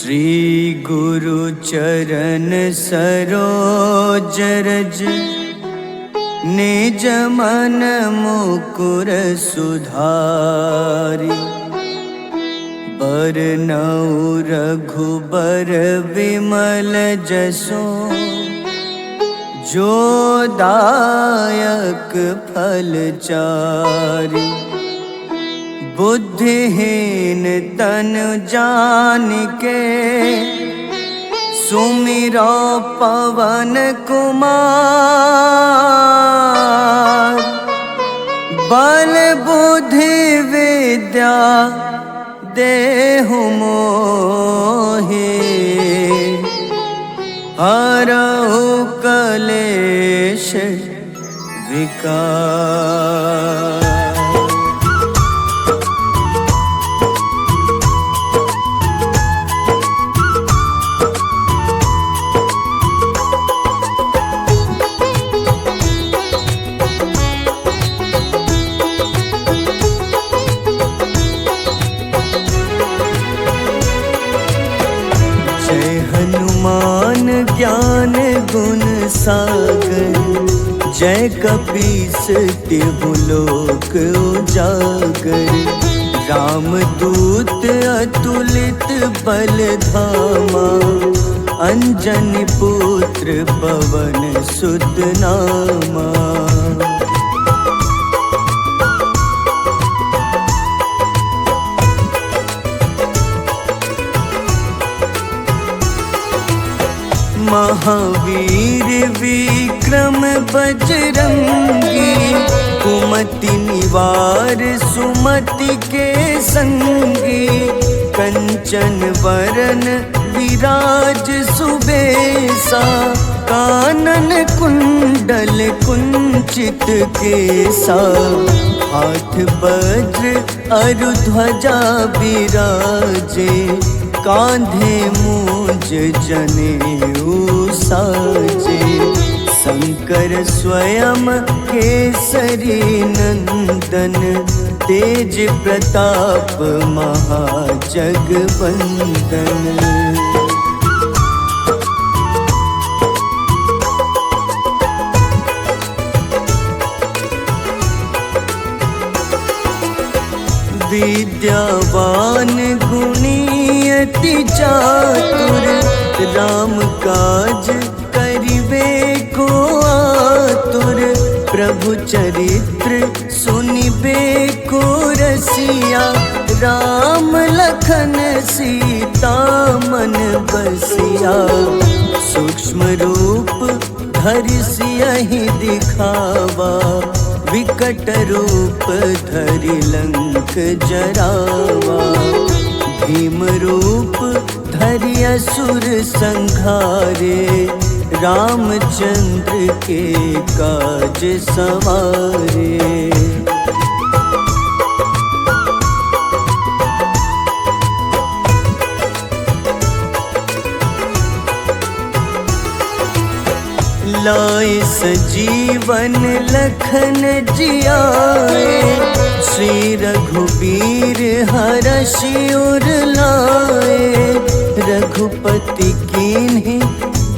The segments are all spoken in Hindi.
श्री गुरु चरण सरोज रज निज मन मुकुर सुधारि। बरनउँ रघुबर विमल जसो जो दायक फल चारि। बुद्धिहीन तनु जानिके सुमिरो पवन कुमार। बल बुद्धि विद्या देहु मोहि हरहु कलेश विकार। जय हनुमान ज्ञान गुण सागर। जय कपीस तिहु लोक उजागर। रामदूत अतुलित बल धामा। अंजनी पुत्र पवन सुत नामा। महावीर विक्रम बजरंगी। कुमति निवार सुमति के संगी। कंचन वरन विराज सुबेसा। कानन कुंडल कुंचित केसा। हाथ वज्र अरु ध्वजा बिराजे। कांधे मूंज जनेऊ साजे। शंकर स्वयं केसरी नंदन। तेज प्रताप महाजगवंदन। विद्यावान गुणी अति चातुर। राम काज करिबे को आतुर। प्रभु चरित्र सुनिबे को रसिया। राम लखन सीता मन बसिया। सूक्ष्म रूप धरि सियहि दिखावा। विकट रूप धरि लंक जरावा। भीम रूप धरि असुर संहारे। रामचंद्र के काज सवारे। लाए सजीवन लखन जियाए। श्री रघुबीर हरषि उर लाए। रघुपति कीन्ही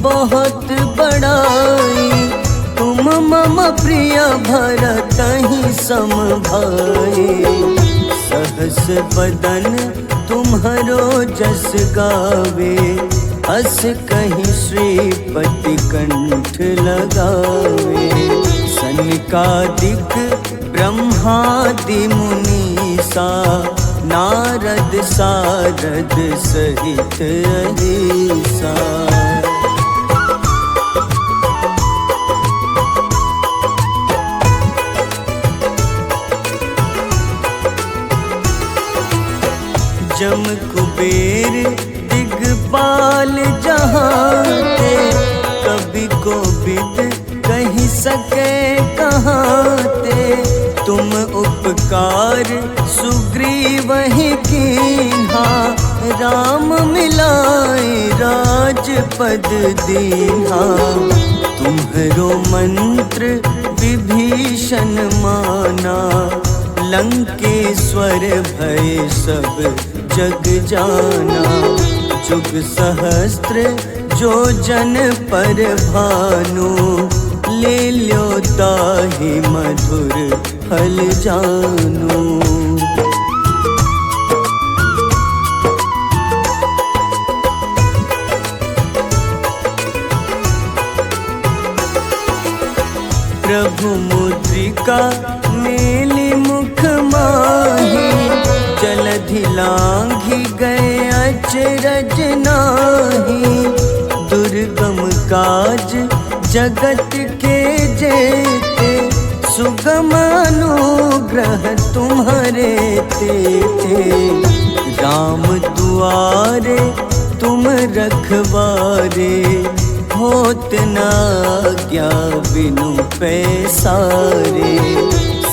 बहुत बड़ाई। तुम मम प्रिय भरतहि सम भाई। सहस बदन तुम्हरो जस गावे। अस कहीं श्रीपति कंठ लगावे। सनकादिक ब्रह्मादि मुनीसा। नारद सारद सहित अहिसा। जम कुबेर दिगपाल जहाते। कवि कोविद कहि सके कहाते। तुम उपकार सुग्रीवहि कीन्हा। राम मिलाए राजपद दीन्हा। तुम्हरो मंत्र विभीषण माना। लंकेश्वर भय सब जग जाना। जुग सहस्त्र जो जन पर भानु, ले ल्यो ताहि मधुर फल जानू। प्रभु मुद्रिका मेली मुख माही, जलधि लांघि गए अचरज नाही। दुर्गम काज जगत के जेते, सुगम अनुग्रह तुम्हारे तेते। राम दुआरे तुम रखवारे, होत न आज्ञा बिनु पैसारे।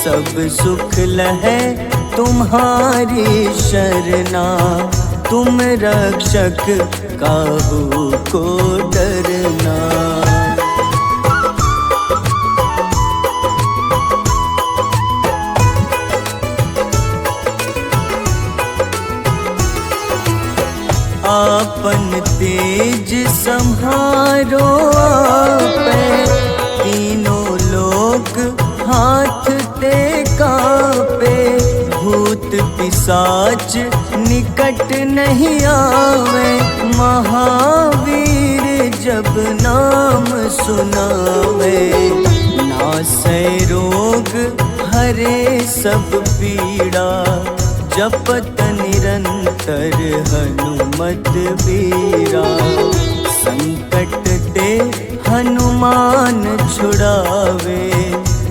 सब सुख लहै तुम्हारी शरणा, तुम रक्षक काहू को डरना। आपन तेज सम्हारो आपै, तीनों लोक हाथ ते कापे। भूत पिशाच निकट नहीं आवे, महावीर जब नाम सुनावे। नासै रोग हरे सब पीड़ा, जपत निरंतर हनुमत बीरा। संकट ते हनुमान छुड़ावे,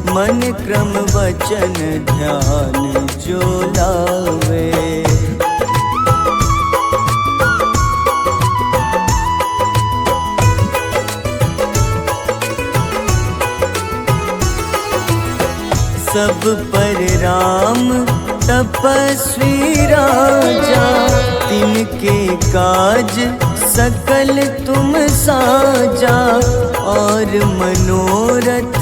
मन क्रम वचन ध्यान जो लावे। सब पर राम तपस्वी राजा, तिनके काज सकल तुम साजा। और मनोरथ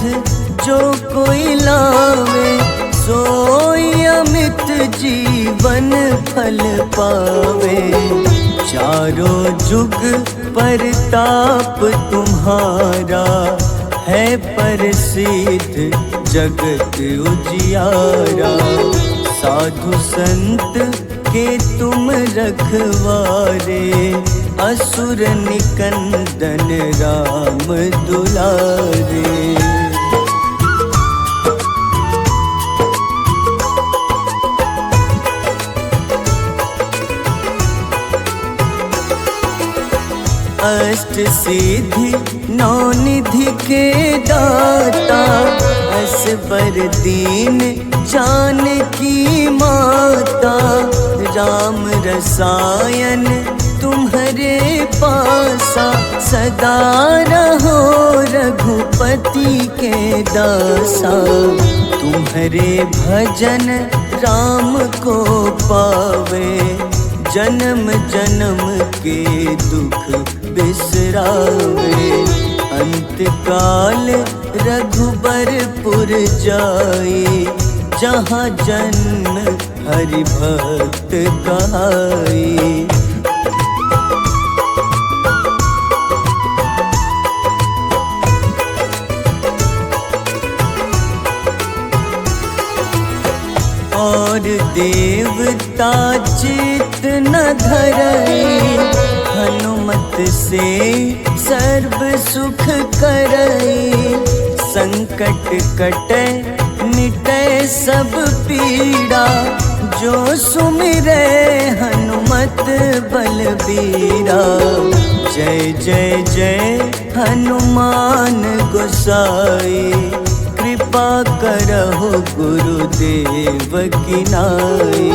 जो कोई लावे, सोई अमित जीवन फल पावे। चारों जुग परताप तुम्हारा, है प्रसिद्ध जगत उजियारा। साधु संत के तुम रखवारे, असुर निकंदन राम दुलारे। अष्ट सिद्धि नौ निधि के दाता, असबर दीन जानकी माता। राम रसायन तुम्हारे पासा, सदा रहो रघुपति के दासा। तुम्हारे भजन राम को पावे, जन्म जन्म के दुख बिसरावे। अंत काल रघुबरपुर जाई, जहाँ जन्म हरि भक्त कहाई। और देवता चित न धरई, हनुमत से सर्व सुख करई। संकट कटै मिटै सब पीड़ा, जो सुमिरै हनुमत बलबीरा। जय जय जय हनुमान गोसाई, कृपा करहु गुरुदेव की नाई।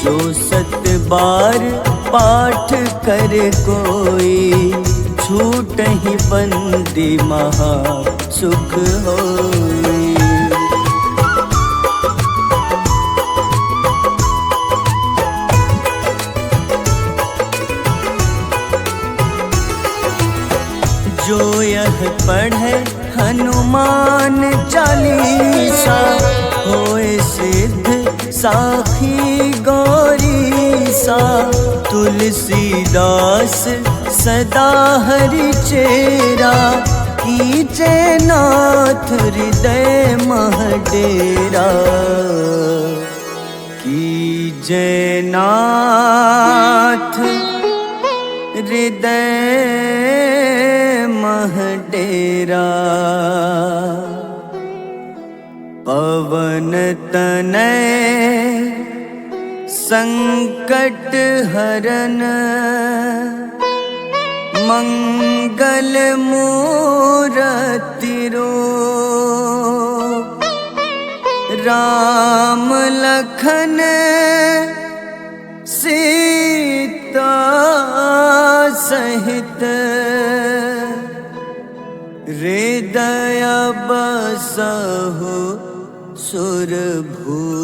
जो सत बार पाठ कर कोई, छूटहि बंदी महा सुख होई। जो यह पढ़े हनुमान चालीसा, होए सिद्ध साखी गौरीसा। तुलसीदास सदा हरि चेरा, कीजे नाथ हृदय मह डेरा। कीजे नाथ हृदय मह डेरा। पवन तनय संकट हरन, मंगल मूरति रूप। राम लखन सीता सहित, हृदय बसहु सुरभूप।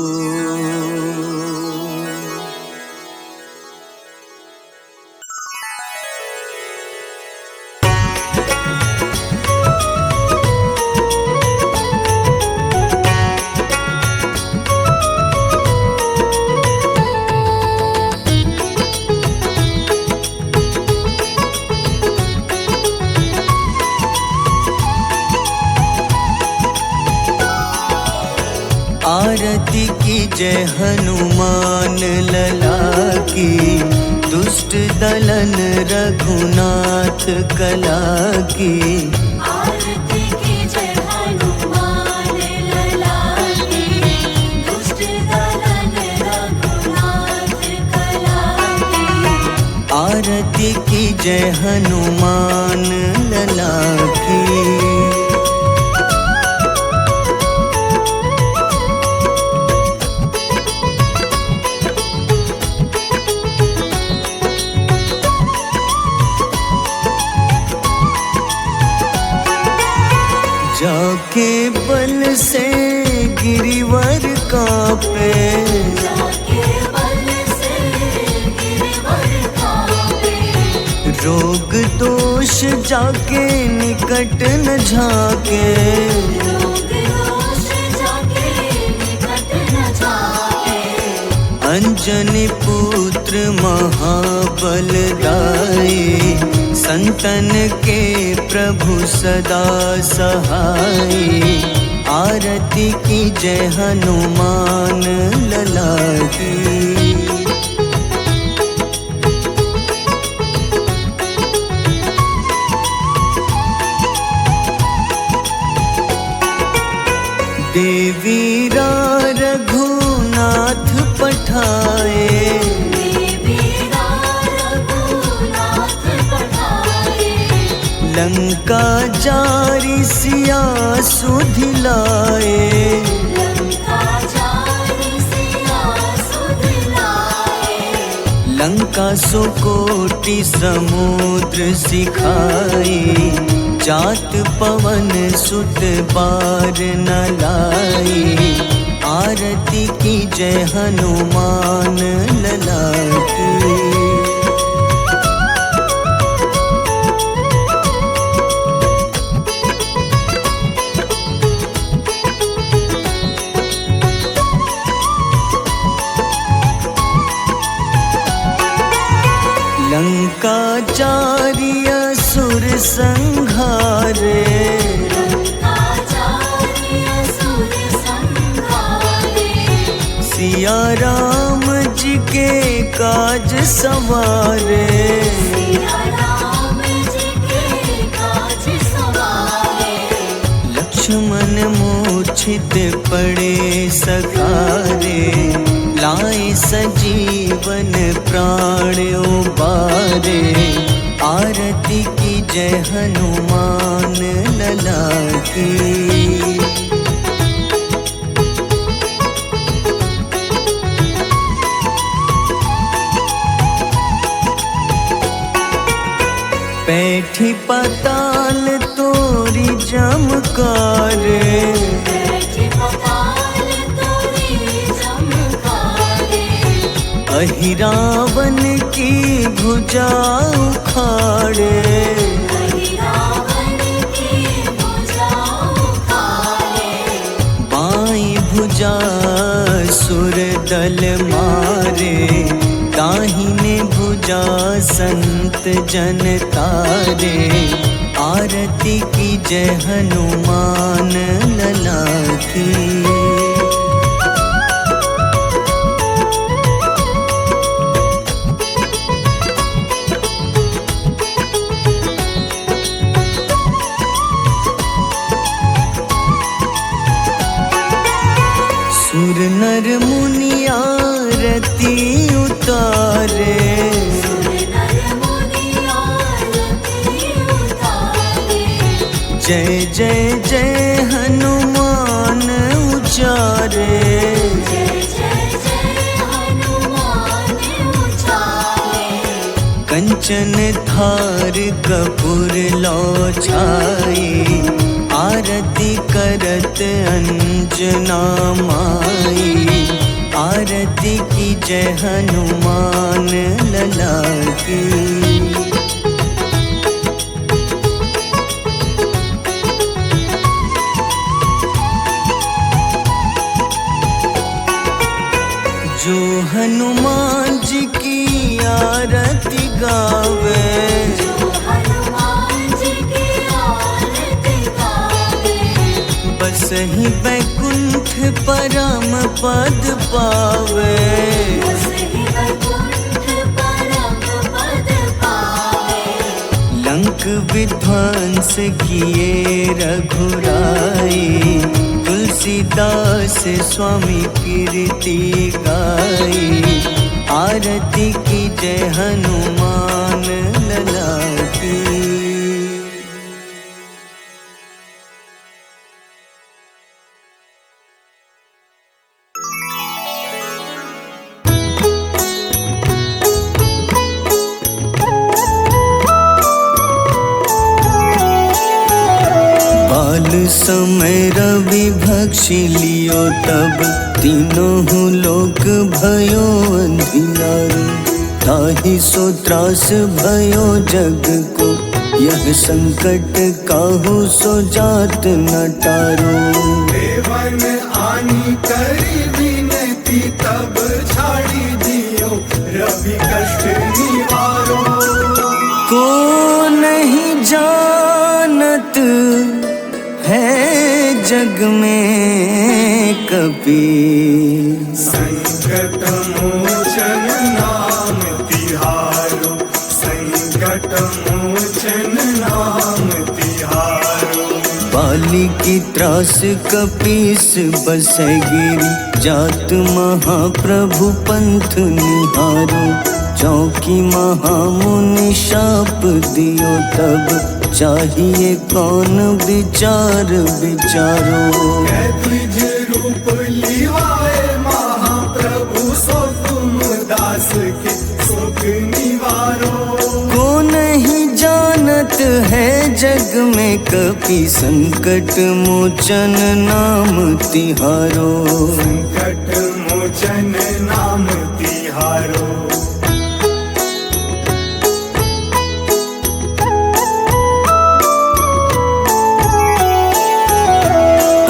आरती की जय हनुमान लला की, दुष्ट दलन रघुनाथ कला की। आरती की जय हनुमान लला की, दुष्ट दलन रघुनाथ कला की। आरती की जय हनुमान लला की। जाके बल से गिरिवर कांपे, जाके बल से गिरवर कांपे। रोग दोष जाके निकट न झाके। रोग दोष जाके निकट न जाके। अंजनी पुत्र महाबलदाई, संतन के प्रभु सदा सहाय। आरती की जय हनुमान लला की। देवीरा रघुनाथ पठाए, लंका जारी सिया सुधिलाए। लंका सुकोटि समुद्र सिखाए, जात पवन सुत बार न लाए। आरती की जय हनुमान लला की। लंका जारी असुर संघारे, सिया राम जी के काज सवारे। लक्ष्मण मूर्छित पड़े सकारे, लाए सजीवन प्राण उबारे। आरती की जय हनुमान लला की। बैठी पाताल तोरी जमकारे, अहिरावन की भुजा उखाड़े। बाईं भुजा सुर दल मारे, दाहिने भुजा संत जन तारे, आरती की जय हनुमान लला की। सुर नर मुनि आरती उतारे, जय जय जय हनुमान उचारे। कंचन थार कपूर लो छाई, आरती करत अंजना माई। आरती की जय हनुमान लला की। जो हनुमान जी की आरती गावे, बस ही बैकुंठ परम पद पावे। लंक विध्वंस किए रघुराई, तुलसीदास स्वामी कीर्ति गाई। आरती की जय हनुमान लला की। बाल समय रवि भक्षी लियो, तब तीनों लोक भयो अंधियारो। ताहि सो त्रास भयो जग को, यह संकट काहू सो जात न टारो। देवन आनी करी विनती, तब छाड़ी दियो रवि कष्ट निवारो। को नहीं जानत है जग में कपि, संकट मोचन नाम तिहारो। संकट मोचन नाम तिहारो। बाली की त्रास कपीस बसै गिरी, जात महाप्रभु पंथ निहारो। चौकी महामुनि शाप दियो, तब चाहिए कौन विचार विचारो। द्विज रूप लिवाए महाप्रभु, सो तुम दास के सुख निवारो। को नहीं जानत है जग में कपि, संकट मोचन नाम तिहारो। संकट मोचन नाम तिहारो।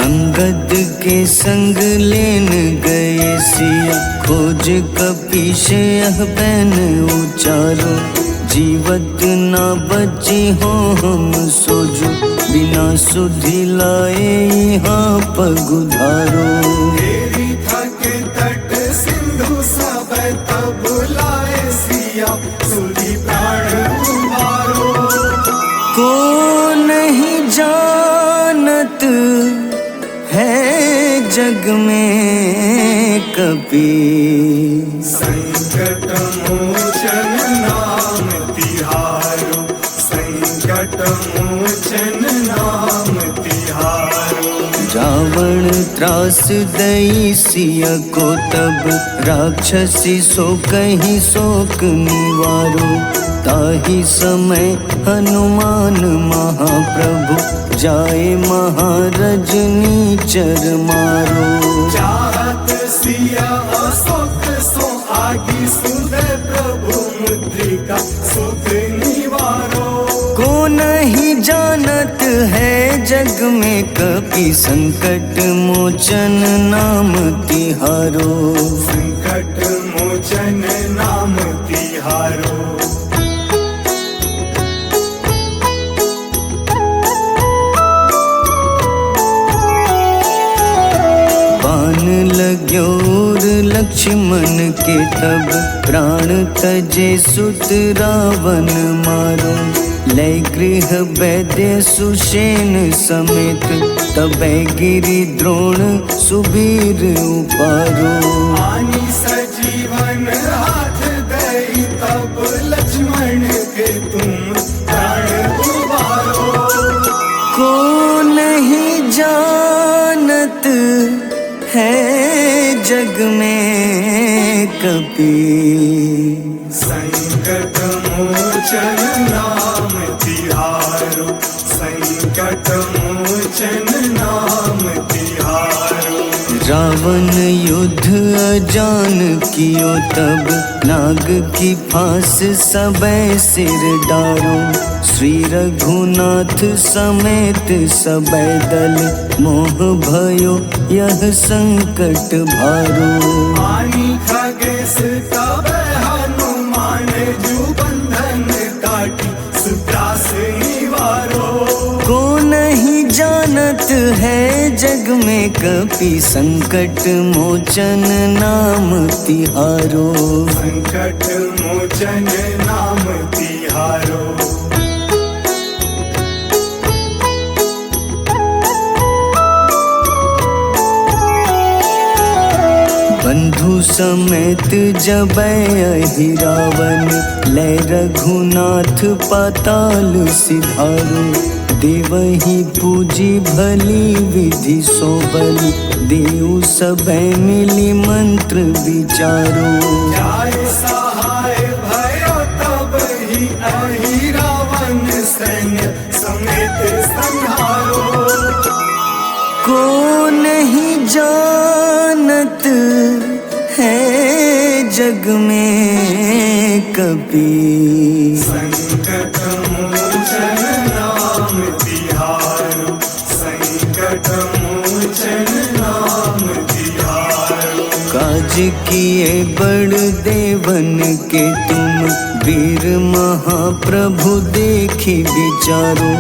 अंगद के संग लेन गए सिया, खोज कपीश यह बैन उचारो। जीवत ना बची हो हम सोजो, बिना सुधि लाए यहाँ पगुधारो। तेरी थके तट सिंधु सब तब लाए सिया, सुधि प्राण उबारो। को नहीं जानत है जग में कपि, संकट मोचन नाम तिहारो। संकट मोचन नाम तिहारो। रावण त्रास दई सिया को, तब राक्षसी सो कहीं शोक निवारो। ताहि समय हनुमान महाप्रभु, जाए महारजनी चर मारो। चाहत सिया अशोक सो आगी, सुधे प्रभु मुद्रिका सुख निवारो। को नहीं जानत है जग में कपि, संकट मोचन नाम तिहारो। संकट मोचन नाम लक्ष्मण के तब प्राण तजे सुत रावण मारो। लय गृह वैद्य सुषेण समेत तबै गिरि द्रोण सुबीर उपारो। आनी सजीवन हाथ दई तब लक्ष्मण के तुम प्राण उबारो। को नहीं जानत है जग में कपि, संकट मोचन नाम तिहारो। संकट मोचन नाम तिहारो। रावण युद्ध अजान कियो तब नाग की फांस सबै सिर डारो। श्री रघुनाथ समेत सबै दल मोह भयो यह संकट भारो। आनी खगेश तब हनुमान जू बंधन काटी सुत्रास निवारो। को नहीं जानत है जग में कपि, संकट मोचन नाम तिहारो। संकट मोचन नाम तिहारो। बंधु समेत जबै अहि रावण, लय रघुनाथ पाताल सिधारो। देवहि पूजी भली विधि सोबल, देव सबै मिली मंत्र विचारो। जाय सहाय भयो तब ही अहि रावण सैन्य समेत संहारो। को नहीं जानत है जग में कपि, संकट मोचन नाम तिहारो। संकट मोचन नाम तिहारो। काज किए बड़ देवन के तुम, वीर महाप्रभु देखी विचारो।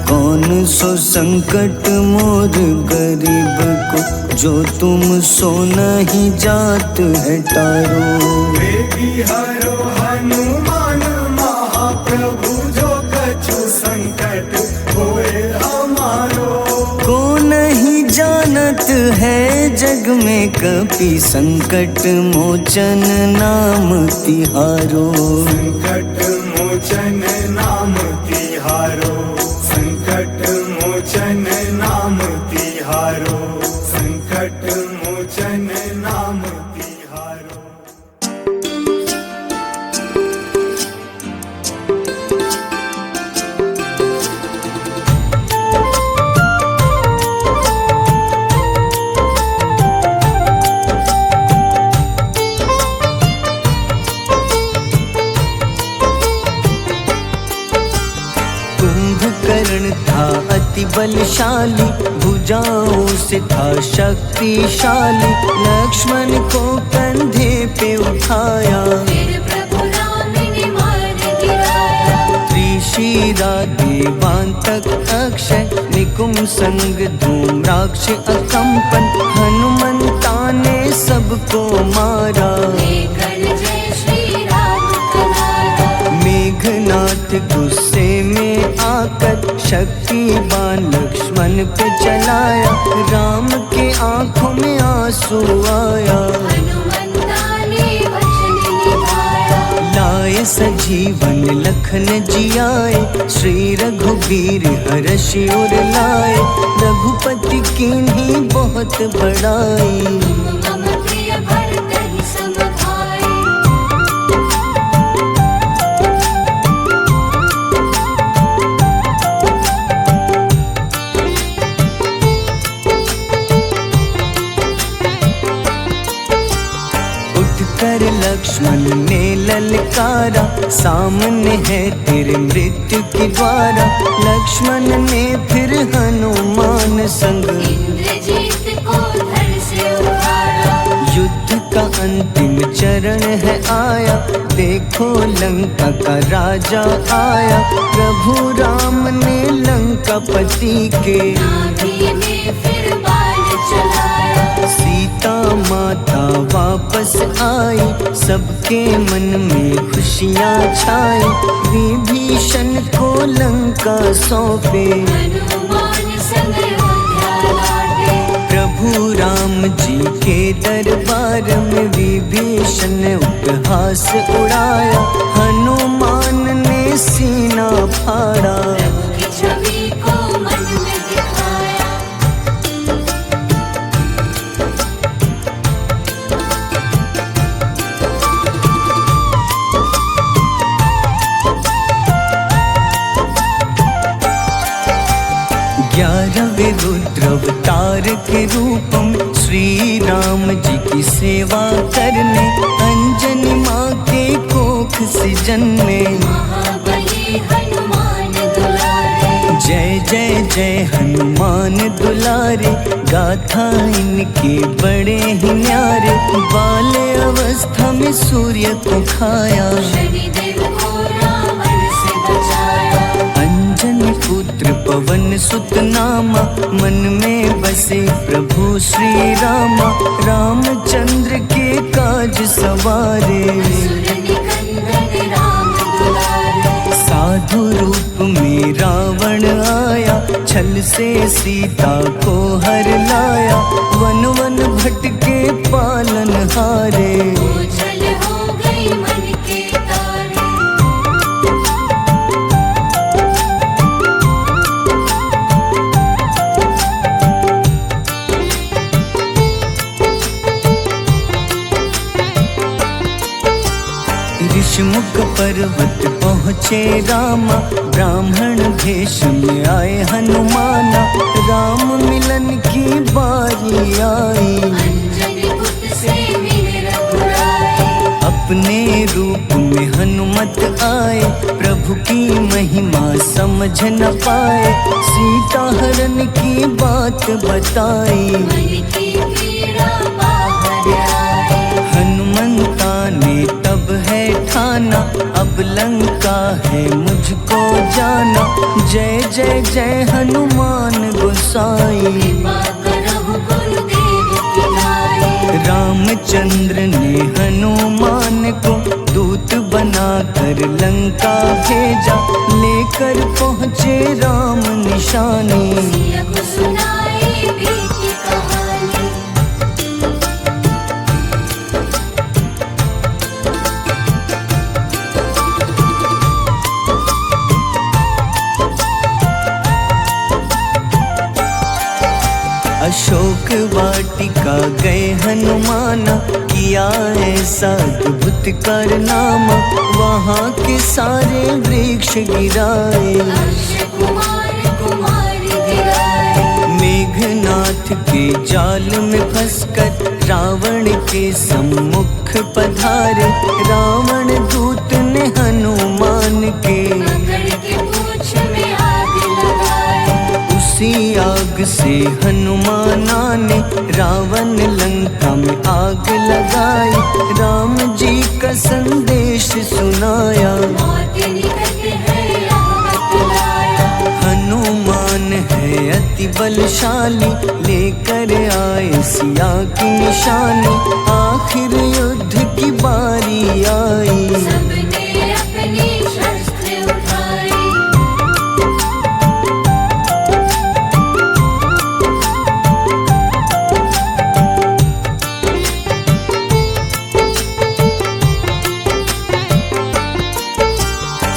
कौन सो संकट मोर गरीब को, जो तुम सो नहीं जात है टारो। बेगी हरो हनुमान महाप्रभु, जो कछु संकट होए हमारो। को नहीं जानत है जग में कपि, संकट मोचन नाम तिहारो। संकट मोचन नाम तिहारो। संकट मोचन नाम तिहारो। संकट मोचन नाम तिहारो। कुंभकर्ण था अति बलशाली, भुजाओं से था शक्तिशाली। लक्ष्मण को कंधे पे उठाया, फिर प्रभु राम ने मार गिराया। त्रिशिरा देवांतक अक्षय, निकुंभ संग धूम्राक्ष अकंपन। हनुमंता ने सबको मारा, लेकर जय श्री राम कनारा। मेघनाथ गुस्से में आकर शक्तिवान लक्ष्मण पे चलाया। राम के आंखों में आंसू आया, हनुमंता ने वचन निभाया। लाए सजीवन लखन जियाए, श्री रघुबीर हर्षि उर लाए। रघुपति कीन्ही बहुत बड़ाई, मम प्रिय भरत ही सम भाई। उठकर लक्ष्मण ने ललकारा, सामने है तेरे मृत्यु की द्वारा। लक्ष्मण ने फिर हनुमान संग, इंद्रजीत को धड़ से उतारा। युद्ध का अंतिम चरण है आया, देखो लंका का राजा आया। प्रभु राम ने लंकापति के, नाभि में फिर बाण चलाया। सीता माता वापस आई, सबके मन में खुशियाँ छाई। विभीषण को लंका सौंपे, हनुमान संग अयोध्या लौटे। प्रभु राम जी के दरबार में विभीषण ने उपहास उड़ाया। हनुमान ने सीना फाड़ा, प्रभु की छवि को मन में दिखाया। ग्यारहवें रुद्र अवतार के रूप में श्री राम जी की सेवा करने, अंजनी माँ के कोख से जन्मे। महाबली हनुमान दुलारे, जय जय जय हनुमान दुलारे, गाथा इनके बड़े ही न्यारे। बाल्य अवस्था में सूर्य को खाया, शनिदेव को रावण से बचाया। अंजनी पुत्र पवन सुत नामा, मन में बसे प्रभु श्री रामा। रामचंद्र के काज सवारे, असुर निकंदन राम दुलारे। साधु रूप में रावण आया, छल से सीता को हर लाया। वन वन भटके पालन हारे, ओझल हो गई मन के तारे। ऋषिमुख पर्वत पहुँचे रामा, ब्राह्मण भेष में आए हनुमाना। राम मिलन की बारी आई, अंजनी पुत्र से मिले रघुराई। अपने रूप में हनुमत आए, प्रभु की महिमा समझ न पाए। सीता हरण की बात बताई, मन की पीड़ा बाहर आई। हनुमंता ने तब है ठाना, अब लंका है मुझको जाना। जय जय जय हनुमान गोसाई, कृपा करहु गुरुदेव की नाई। रामचंद्र ने हनुमान को दूत बनाकर लंका भेजा। लेकर पहुँचे राम निशानी, सिया को सुनाई बीती कहानी। अशोक वाटिका गए हनुमाना, किया ऐसा अद्भुत कारनामा। वहाँ के सारे वृक्ष गिराए, अक्षय कुमार कुमारी गिराए। मेघनाथ के जाल में फंसकर रावण के सम्मुख पधारे। रावण दूत ने हनुमान के पकड़ के पूंछ में आग लगाए। उसी आग से हनुमाना ने रावण लंका में आग लगाई। राम जी का संदेश सुनाया, मौत निकट है यह बतलाया। हनुमान है अति बलशाली, लेकर आए सिया की निशानी। आखिर युद्ध की बारी आई, सबने अपनी शस्त्र उठाई।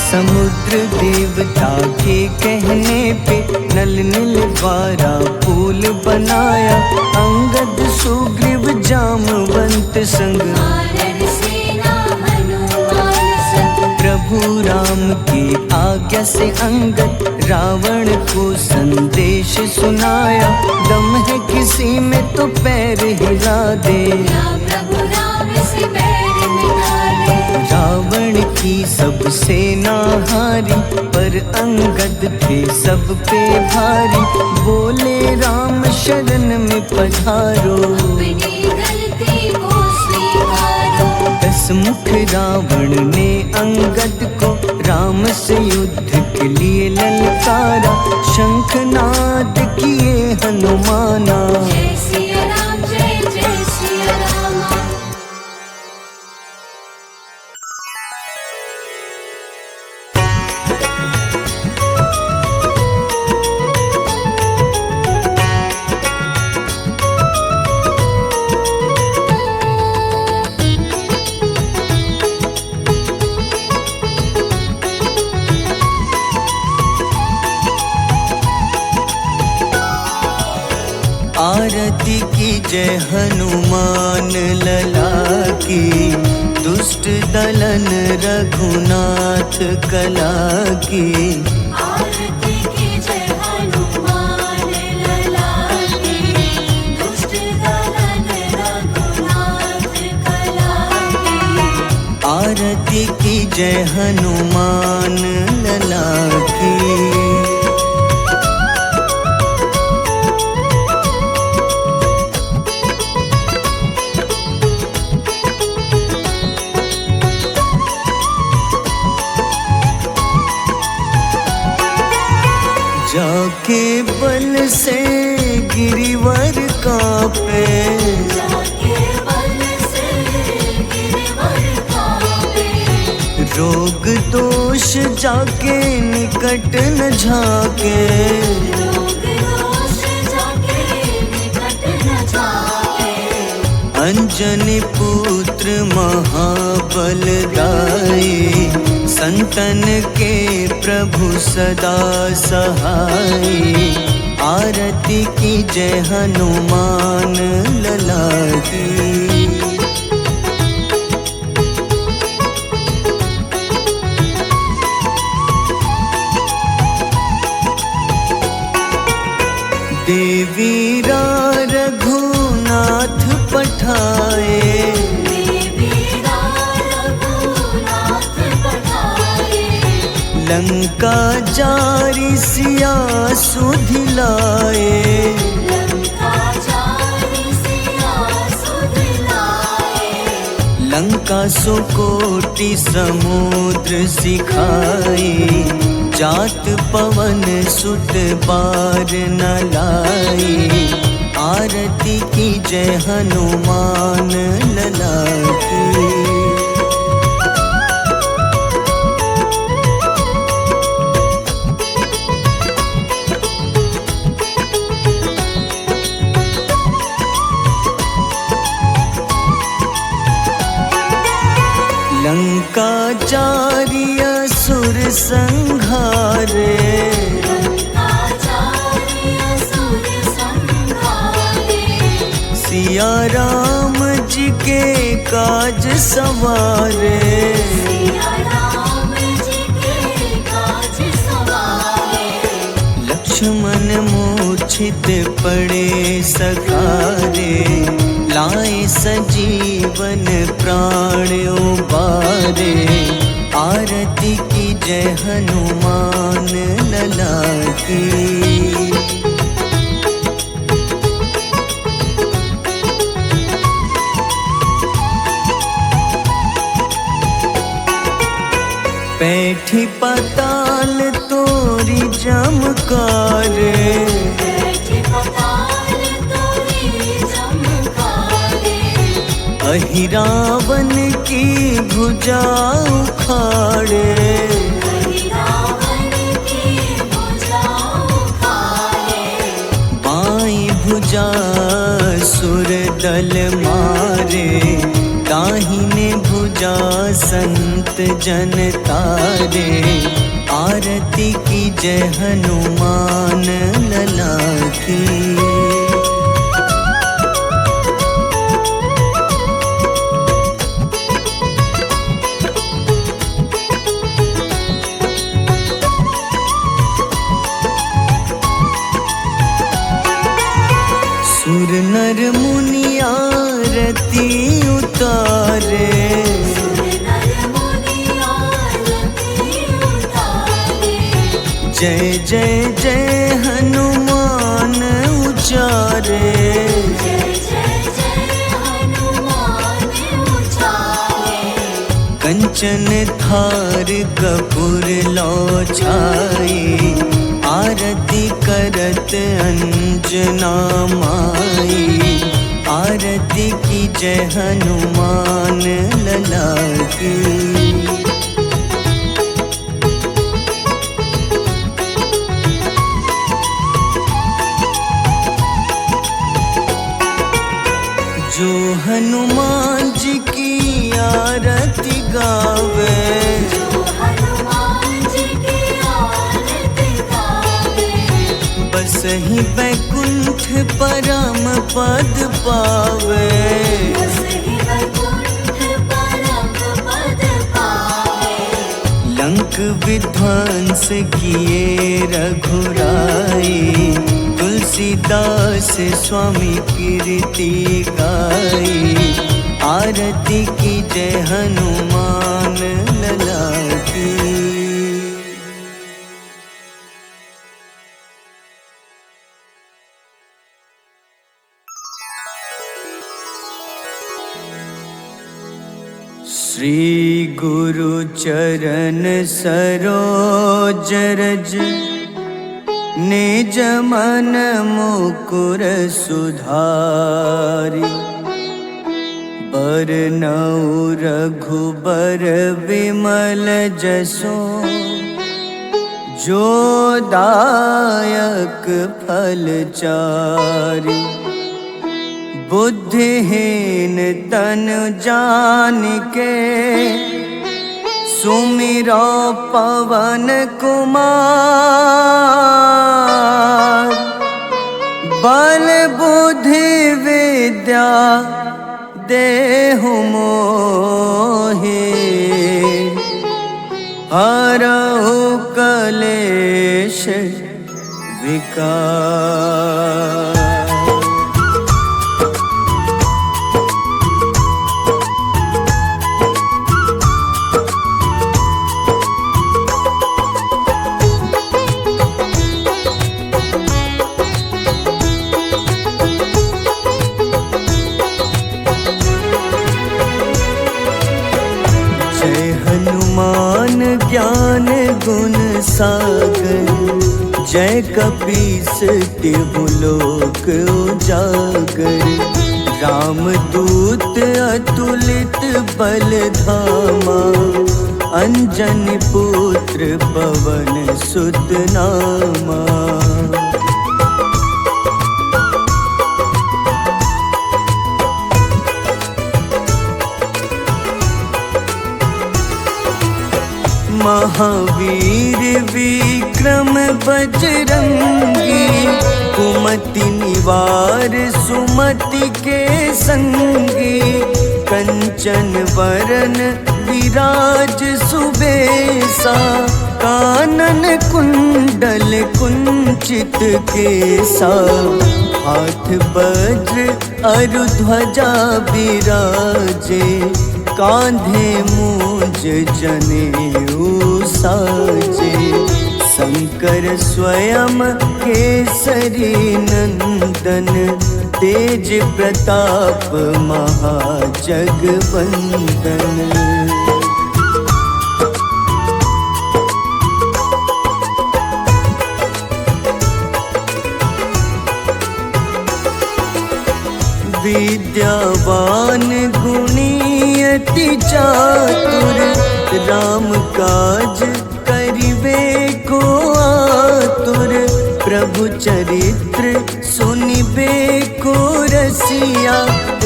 समुद्र देवता के कहने पे नल नील द्वारा पुल बनाया। अंगद सुग्रीव जामवंत संग, वानर सेना हनुमान संग। प्रभु राम की आज्ञा से अंगद रावण को संदेश सुनाया। दम है किसी में तो पैर हिला दे, या प्रभु राम से बैर मिटा दे। रावण की सब सेना हारी, पर अंगद थे सब पे भारी। बोले राम शरण में पधारो, अपनी गलती को स्वीकारो। दस मुख रावण ने अंगद को राम से युद्ध के लिए ललकारा। शंखनाद किए हनुमाना, जय सिया राम जय जय सिया जय हनुमान लला की, दुष्ट दलन रघुनाथ कला की। आरती कीजय हनुमान लला की, दुष्ट दलन रघुनाथ कला की। आरती की जय हनुमान लला की। जाके बल से गिरिवर कांपे, जाके बल से गिरवर कांपे। रोग दोष जाके निकट न झाके। रोग दोष जाके निकट न जाके। अंजनी पुत्र महाबल दाई, संतन के प्रभु सदा सहाय। आरती की जय हनुमान लला की। देवीरा रघुनाथ पठाए, देवीरा रघुनाथ पठाए। लंका जारी सिया सुधिलाए। लंका जारी सिया सुधिलाए। लंका सुकोटि समुद्र सिखाई, जात पवन सुत बार न लाई। आरती की जय हनुमान लला की। लंका जारी असुर संघारे, लंका जारी असुर संघारे। सिया राम जी के काज सवारे। सिया राम जी के काज सवारे। लक्ष्मण मूर्छित पड़े सखारे, लाए सजीवन प्राण उबारे। आरती की जय हनुमान लला की। बैठी पाताल तोरी जमकारे, बैठी पताल तोरी जमकारे। अहिरावन की भुजा उखाड़े। रावण की भुजा उखाड़े। बाईं भुजा सुर दल मारे, दाहिने भुजा संत जन तारे। आरती की जय हनुमान लला की। सुर नर मुनि आरती उतारे, नर मुनि आरती उतारे। जय जय जय हनुमान उचारे। जय जय जय हनुमान उचारे। कंचन थार कपूर लो छाई, आरती करत अंजना माई। आरती की जय हनुमान लला की। जो हनुमान जी की आरती गावे, जो हनुमान जी की आरती गावे। बस बसहि बैकुंठ परम पद पावे। बसहि वैकुंठ परम पद पावे। लंक विध्वंस किए रघुराई, तुलसीदास स्वामी कीर्ति गाई। आरती की जय हनुमान लला की। श्री गुरु चरण सरोज रज, निज मन मुकुर सुधारि। बरनउँ रघुबर विमल जसो, जो दायक फल चारि। बुद्धिहीन तनु जानिके, सुमिरो पवन कुमार। बल बुद्धि विद्या देहु मोहि, हरहु कलेश विकार। ज्ञान गुण सागर, जय कपीस तिहु लोक उजागर। रामदूत अतुलित बल धामा, अंजनी पुत्र पवन सुत नामा। महावीर विक्रम बजरंगी, कुमति निवार सुमति के संगी। कंचन वरन विराज सुबेसा, कानन कुंडल कुंचित केसा। हाथ वज्र अरु ध्वजा बिराजे, कांधे मूंज जनेऊ साजे। शंकर स्वयं केसरी नंदन, तेज प्रताप महाजगवंदन। विद्यावान गुणी अति चातुर, राम काज करिबे को आतुर। प्रभु चरित्र सुनिबे को रसिया,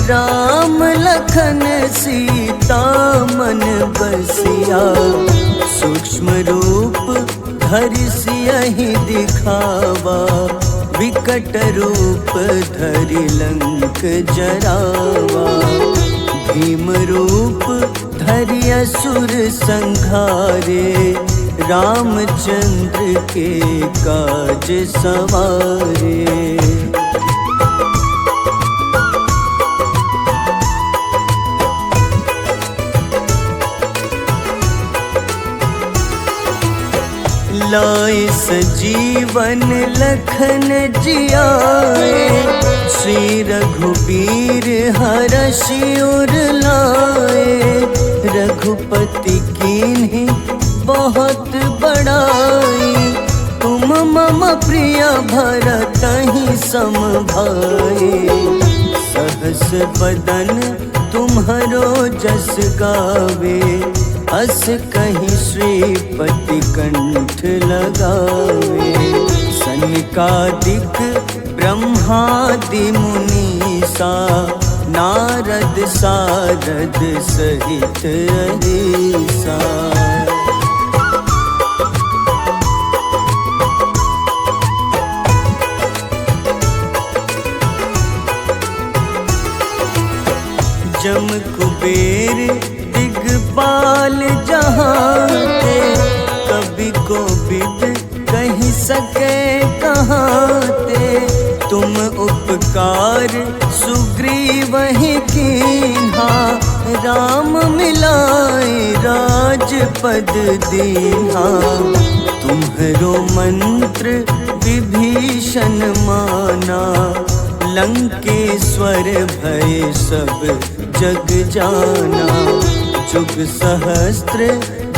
राम लखन सीता मन बसिया। सूक्ष्म रूप धरि सियहि दिखावा, विकट रूप धरि लंक जरावा। भीम रूप धरि असुर संहारे, रामचंद्र के काज सवारे। लाए सजीवन लखन जियाए, श्री रघुबीर हरषि उर लाए। रघुपति कीन्ही बहुत बड़ाई, तुम मम प्रिय भरतहि सम भाई। सहस बदन तुम्हरो जस गावे, अस कहीं श्रीपति कंठ लगावे। सनकादिक ब्रह्मादि मुनीसा, नारद सारद सहित अहिसा। यम कुबेर दिगपाल जहाँ थे, कभी को विद कही सके कहाँ ते। तुम उपकार सुग्रीव ही कीन्हा, राम मिलाए राजपद दीन्हा। तुम्हरो मंत्र विभीषण माना, लंकेश्वर भय सब जग जाना। जुग सहस्त्र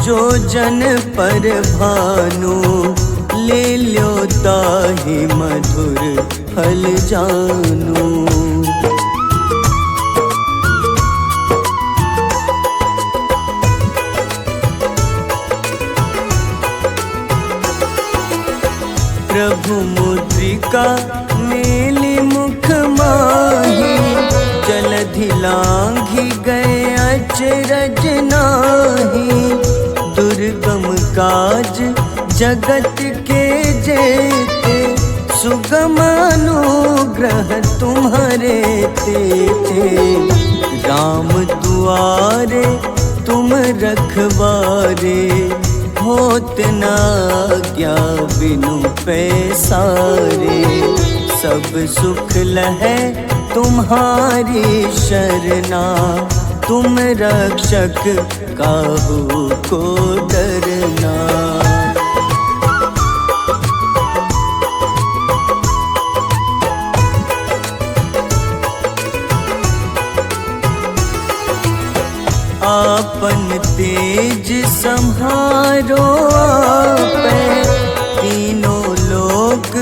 जो जन पर भानु, ले ल्यो ताहि मधुर फल जानू। प्रभु मुद्रिका मेली मुख माही, जलधि लांघि गए अचरज नाही। दुर्गम काज जगत के जेते, सुगम अनुग्रह तुम्हारे तेते। राम दुआरे तुम रखवारे, होत न आज्ञा बिनु पैसारे। सब सुख लहै तुम्हारी शरणा, तुम रक्षक काहू को डरना। आपन तेज सम्हारो आपै, तीनों लोक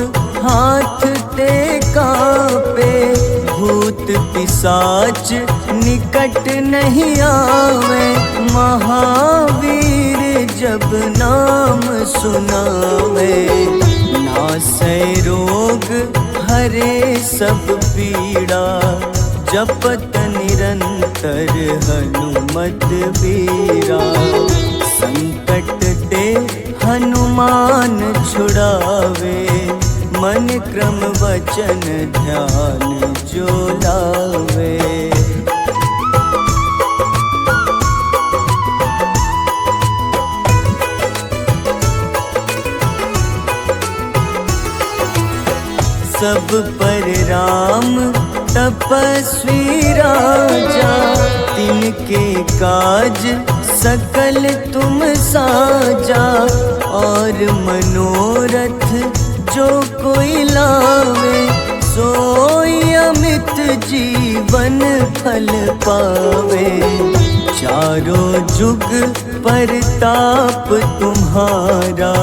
हाथ टेका पे। भूत पिशाच निकट नहीं आवे, महावीर जब नाम सुनावे। नासै रोग हरे सब पीड़ा, जपत निरंतर हनुमत बीरा। संकट ते हनुमान छुड़ावे, मन क्रम वचन ध्यान जो लावे। सब पर राम तपस्वी राजा, तिनके काज सकल तुम साजा। और मनोरथ जो कोई लावे, सोई अमित जीवन फल पावे। चारों जुग परताप तुम्हारा,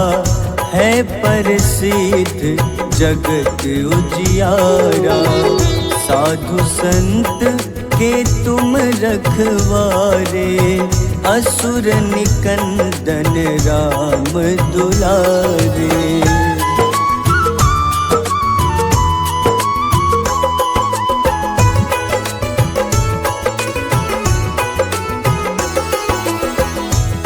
है प्रसिद्ध जगत उजियारा। साधु संत के तुम रखवारे, असुर निकंदन राम दुलारे।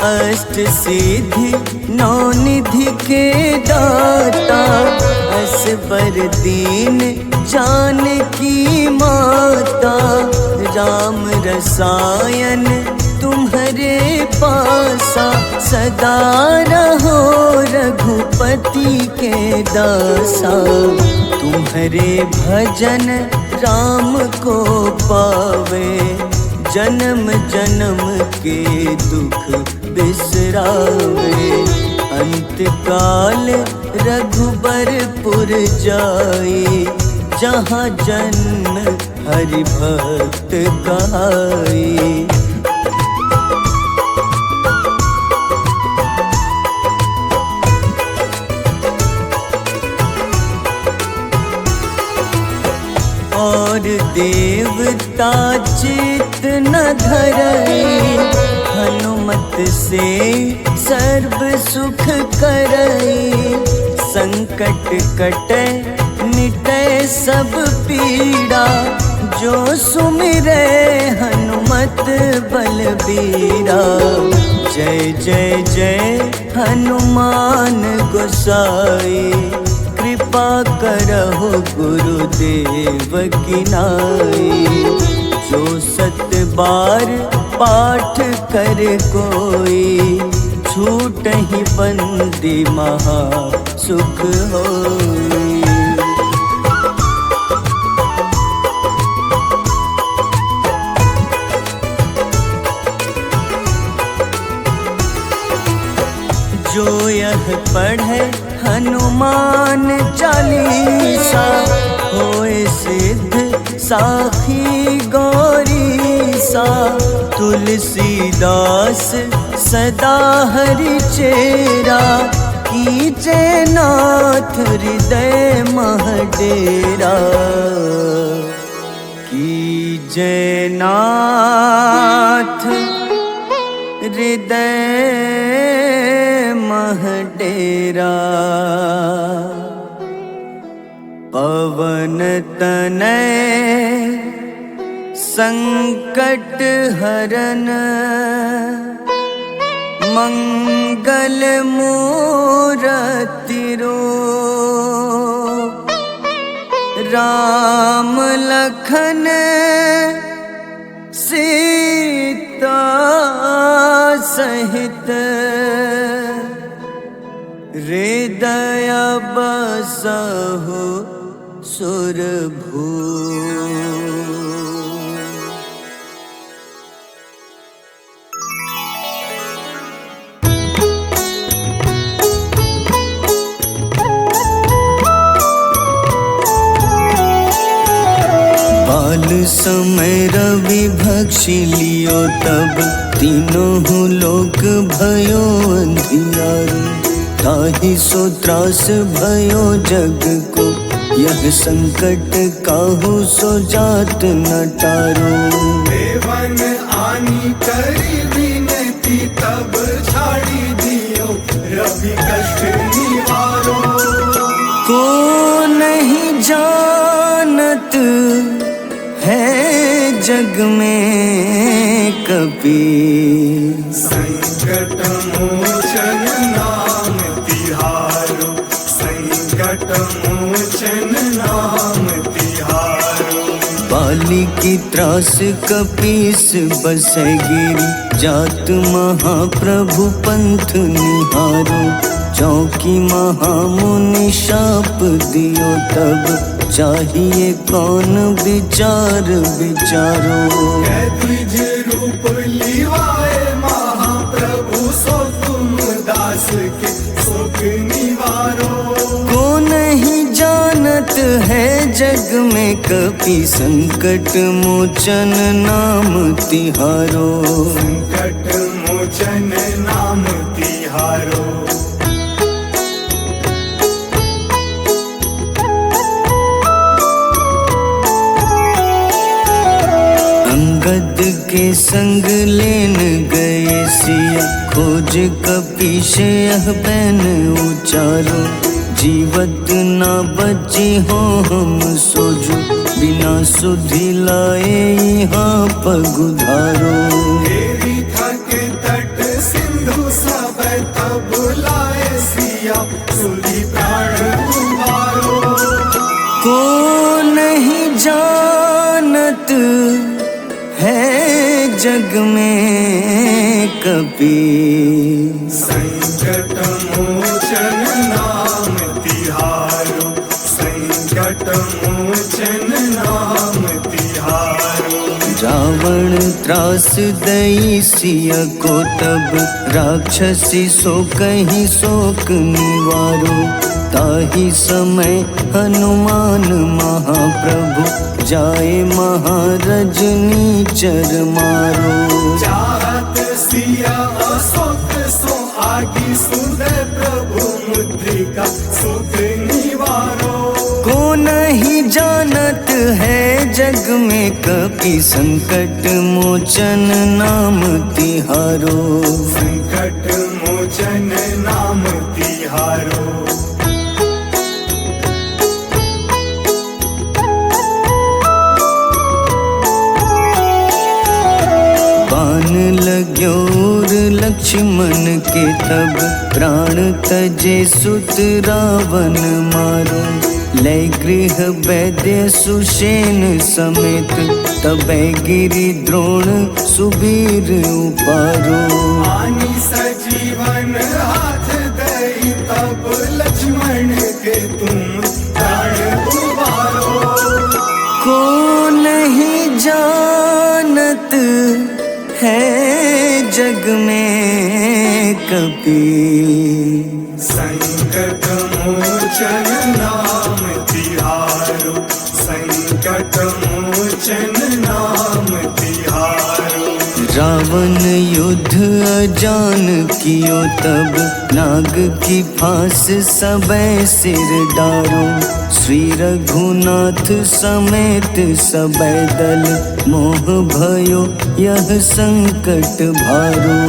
अष्ट सिद्धि नौ निधि के दाता, असबर दीन जानकी माता। राम रसायन तुम्हारे पासा, सदा रहो रघुपति के दासा। तुम्हारे भजन राम को पावे, जन्म जन्म के दुख बिसरावे। अंत काल रघुबरपुर जाई, जहाँ जन्म हरि भक्त कहाई। और देवता चित न धरई, हनुमत से सर्व सुख करई। संकट कटे मिटे सब पीड़ा, जो सुमिरे हनुमत बलबीरा। जय जय जय हनुमान गोसाई, कृपा करहु गुरुदेव की नाई। जो 7 बार पाठ कर कोई, छूटहि बंदी महा सुख होई। जो यह पढ़े हनुमान चालीसा, होए सिद्ध साखी गौरीसा। तुलसीदास सदा हरि चेरा, कीजे नाथ हृदय मह डेरा। कीजे नाथ हृदय मह डेरा। पवन तनय संकट हरन, मंगल मूरति रूप। राम लखन सीता सहित, हृदय बसहु सुरभूप। बाल समय रवि भक्षि लियो, तब तीनों लोक भयो अंधियारो। ताहि सो त्रास भयो जग को, यह संकट काहू सो जात न टारो। देवन आनी करी विनती, तब छाड़ी दियो रवि कष्ट निवारो। को नहीं जानत है जग में कपि, संकट मोचन नाम तिहारो। संकट मोचन नाम तिहारो। बाली की त्रास कपीस बसै गिरी, जात महाप्रभु पंथ निहारो। चौकी महामुनि शाप दियो, तब चाहिए कौन विचार विचारो। द्विज रूप लिवाए महाप्रभु, सो तुम दास के सुख निवारो। को नहीं जानत है जग में कपि, संकट मोचन नाम तिहारो। संकट मोचन नाम तिहारो। अंगद के संग लेन गए सिया, खोज कपीश यह बैन उचारो। जीवत ना बची हो हम सोजो, बिना सुधि लाए यहाँ पगुधारो। देवी थके तट सिंधु सब, तब लाए सिया सुधि प्राण उबारो। को नहीं जानत है जग में कपि, संकट मोचन नाम तिहारो। संकट मोचन नाम तिहारो। रावण त्रास दई सिया को, तब राक्षसी सो कहीं शोक निवारो। ताहि समय हनुमान महाप्रभु, जाए महारजनी चर मारो। चाहत सिया अशोक सो आगी, सुदय प्रभु मुद्रिका सुख निवारो। को नहीं जानत है जग में कपि, संकट मोचन नाम तिहारो। संकट मोचन नाम तिहारो। बान लग्योर लक्ष्मण के, तब प्राण तजे सुत रावण मारो। लय गृह वैद्य सुषेण समेत तबै गिरि द्रोण सुबीर उपारो। आनी सजीवन हाथ दई तब लक्ष्मण के तुम प्राण उबारो। को नहीं जानत है जग में कपि, संकट मोचन नाम तिहारो, संकट मोचन नाम तिहारो। रावण युद्ध अजान कियो तब, नाग की फांस सबै सिर डारो। श्री रघुनाथ समेत सबै दल, मोह भयो यह संकट भारो।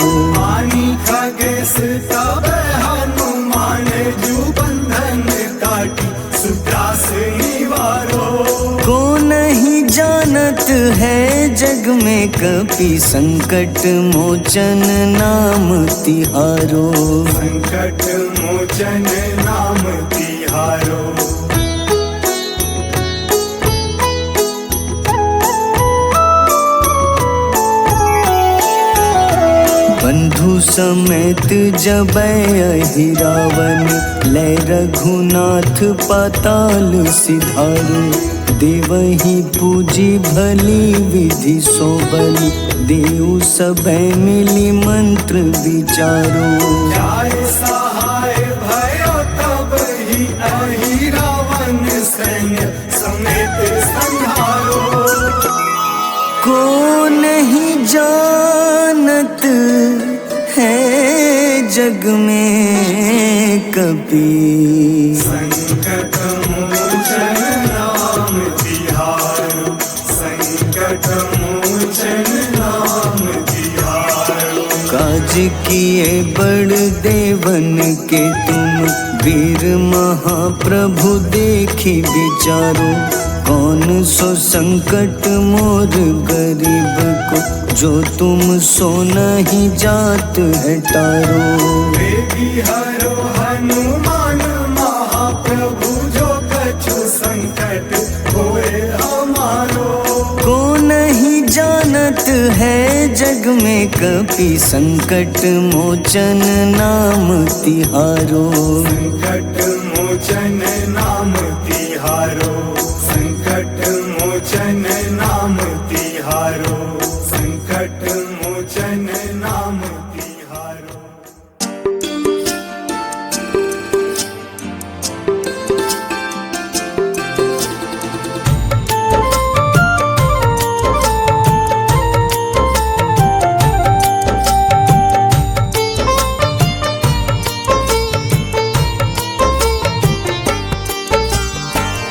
आनी खगेश तब हनुमान जू बंधन काटी, सुत्रास निवारो। को नहीं जानत है जग में कपि, संकट मोचन नाम तिहारो। संकट मोचन नाम तिहारो। बंधु समेत जबै अहि रावण, लय रघुनाथ पाताल सिधारो। देवहि पूजी भली विधि सोबल, देव सबै मिली मंत्र विचारो। जाय सहाय भयो तब ही अहि रावण सैन्य समेत संहारो। को नहीं जानत है जग में कपि, संकट मोचन नाम तिहारो, संकट मोचन नाम तिहारो। काज किए बड़ देवन के तुम, वीर महाप्रभु देखी विचारो। कौन सो संकट मोर गरीब को, जो तुम सो नहीं जात है टारो। बेगी हरो हनुमान महाप्रभु, जो कछु संकट होए हमारो। को नहीं जानत है जग में कपि, संकट मोचन नाम तिहारो। संकट मोचन नाम तिहारो, संकट मोचन नाम तिहारो, संकट मोचन नाम तिहारो।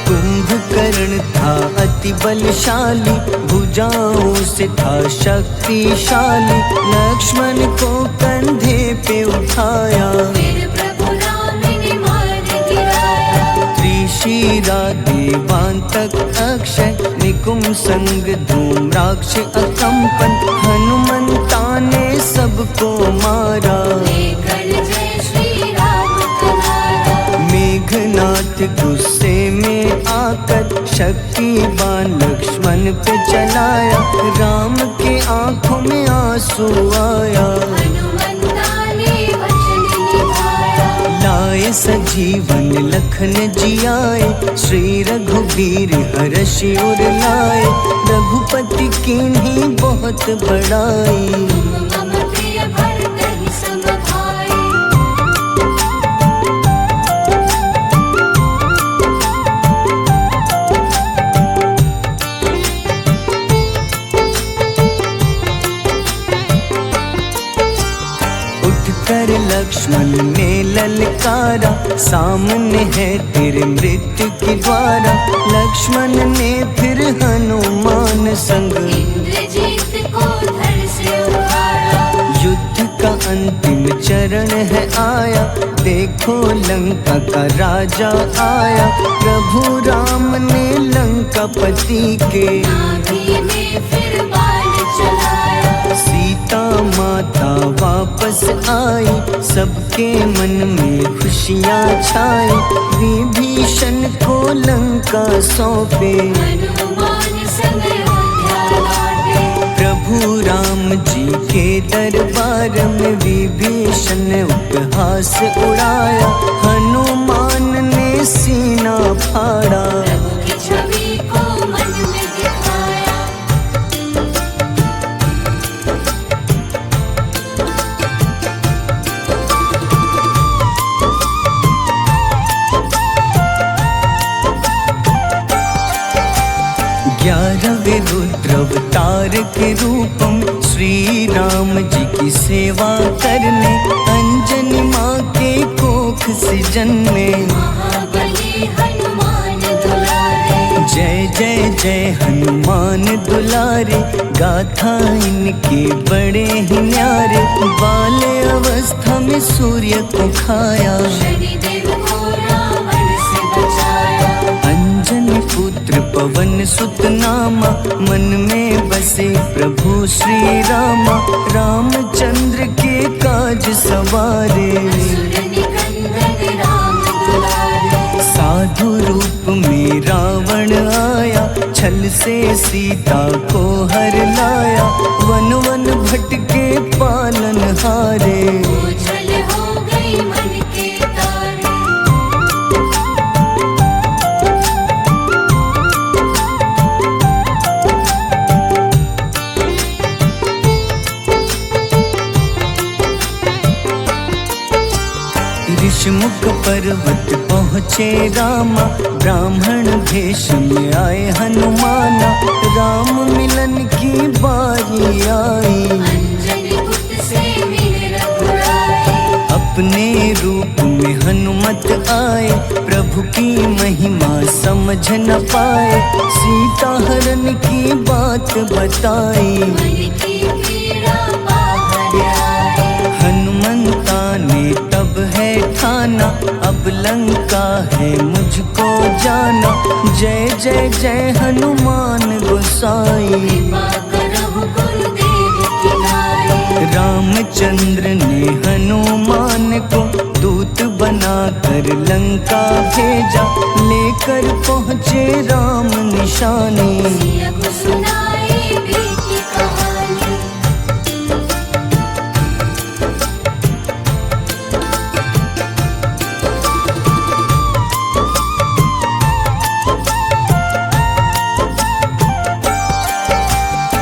कुंभकर्ण था अति बलशाली, भुजाओं से था शक्तिशाली। लक्ष्मण को कंधे पे उठाया, फिर प्रभु राम ने मार गिराया। त्रिशिरा देवांतक अक्षय, निकुंभ संग धूम्राक्ष अकंपन। हनुमंता ने सबको मारा, लेकर जय श्री राम तुम्हारा। मेघनाथ गुस्से में आकर, शक्तिवान लक्ष्मण पे चलाया। राम के आंखों में आंसू आया, हनुमंता ने वचन निभाया। लाए सजीवन लखन जियाए, श्री रघुबीर हर्षि उर लाए। रघुपति कीन्ही बहुत बड़ाई, मम प्रिय भरत ही सम भाई। उठकर लक्ष्मण ने ललकारा, सामने है तेरे मृत्यु की द्वारा। लक्ष्मण ने फिर हनुमान संग, इंद्रजीत को धड़ से उतारा। युद्ध का अंतिम चरण है आया, देखो लंका का राजा आया। प्रभु राम ने लंकापति के, नाभि में फिर बाण चलाया। सीता माता वापस आई, सबके मन में खुशियाँ छाई। विभीषण को लंका सौंपे, हनुमान संग अयोध्या लौटे। प्रभु राम जी के दरबार में विभीषण ने उपहास उड़ाया। हनुमान ने सीना फाड़ा, प्रभु की छवि को मन में दिखाया। ग्यारहवें रुद्र अवतार के रूपम श्री राम जी की सेवा करने, अंजनी माँ के कोख से जन्मे। महाबली हनुमान दुलारे, जय जय जय हनुमान दुलारे, गाथा इनके बड़े ही न्यारे। बाल्य अवस्था में सूर्य को खाया, शनिदेव को रावण से बचाया। अंजनी पुत्र पवन सुत नामा, मन में बसे प्रभु श्री रामा। रामचंद्र के काज सवारे, असुर निकंदन राम दुलारे। साधु रूप में रावण आया, छल से सीता को हर लाया। वन वन भटके पालन हारे, ओझल हो गई मन के तारे। ऋषमुख पर्वत पहुँचे रामा, ब्राह्मण भेष में आए हनुमाना। राम मिलन की बारी आई, अंजनी पुत्र से मिल रघुराई। अपने रूप में हनुमत आए, प्रभु की महिमा समझ न पाए। सीता हरण की बात बताई, मन की पीड़ा बाहर आई। हनुमंता ने तब है ठाना, अब लंका है मुझको जाना। जय जय जय हनुमान गोसाई, कृपा करहु गुरुदेव की नाई। रामचंद्र ने हनुमान को दूत बनाकर लंका भेजा। लेकर पहुँचे राम निशानी, सिया को सुनाई बीती कहानी।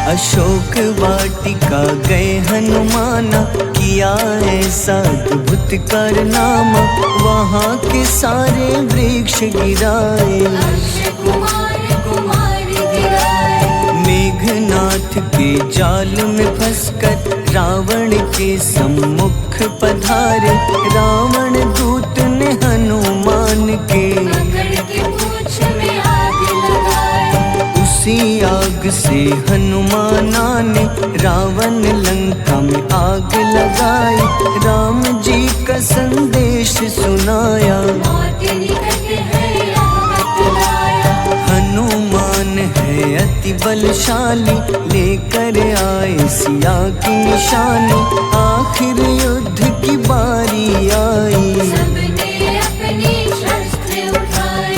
अशोक वाटिका गए हनुमाना, किया ऐसा अद्भुत कारनामा। वहाँ के सारे वृक्ष गिराए, अक्षय कुमार कुमार गिराए। मेघनाथ के जाल में फंसकर रावण के सम्मुख पधारे। रावण दूत ने हनुमान के पकड़ के पूंछ में आग लगाए। उसी आग से हनुमाना ने रावण लंका में आग लगाई। राम जी का संदेश सुनाया, मौत निकट है यहाँ बतलाया। हनुमान है अति बलशाली, लेकर आए सिया की निशानी। आखिर युद्ध की बारी आई, सबने अपनी शस्त्र उठाई।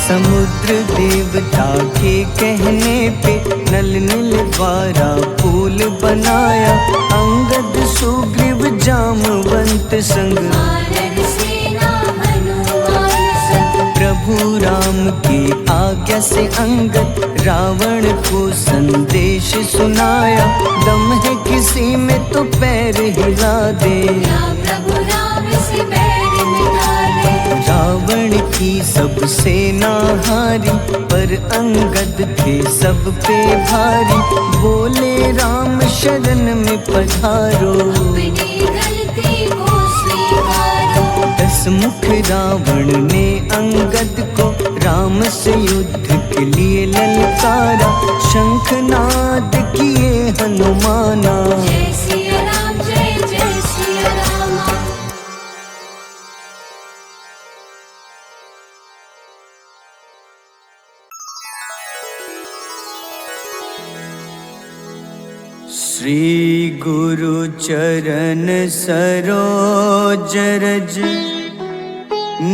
समुद्र देवता के कहने पे नल नील द्वारा पुल बनाया। अंगद सुग्रीव जामवंत संग, वानर सेना हनुमान संग। प्रभु राम की आज्ञा से अंगद रावण को संदेश सुनाया। दम है किसी में तो पैर हिला दे, या प्रभु राम से बैर मिटा दे। रावण की सब सेना हारी, पर अंगद थे सब पे भारी। बोले राम शरण में पधारो, अपनी गलती को स्वीकारो। दस मुख रावण ने अंगद को राम से युद्ध के लिए ललकारा। शंखनाद किए हनुमाना, जय सिया राम जय श्री गुरु चरण सरोज रज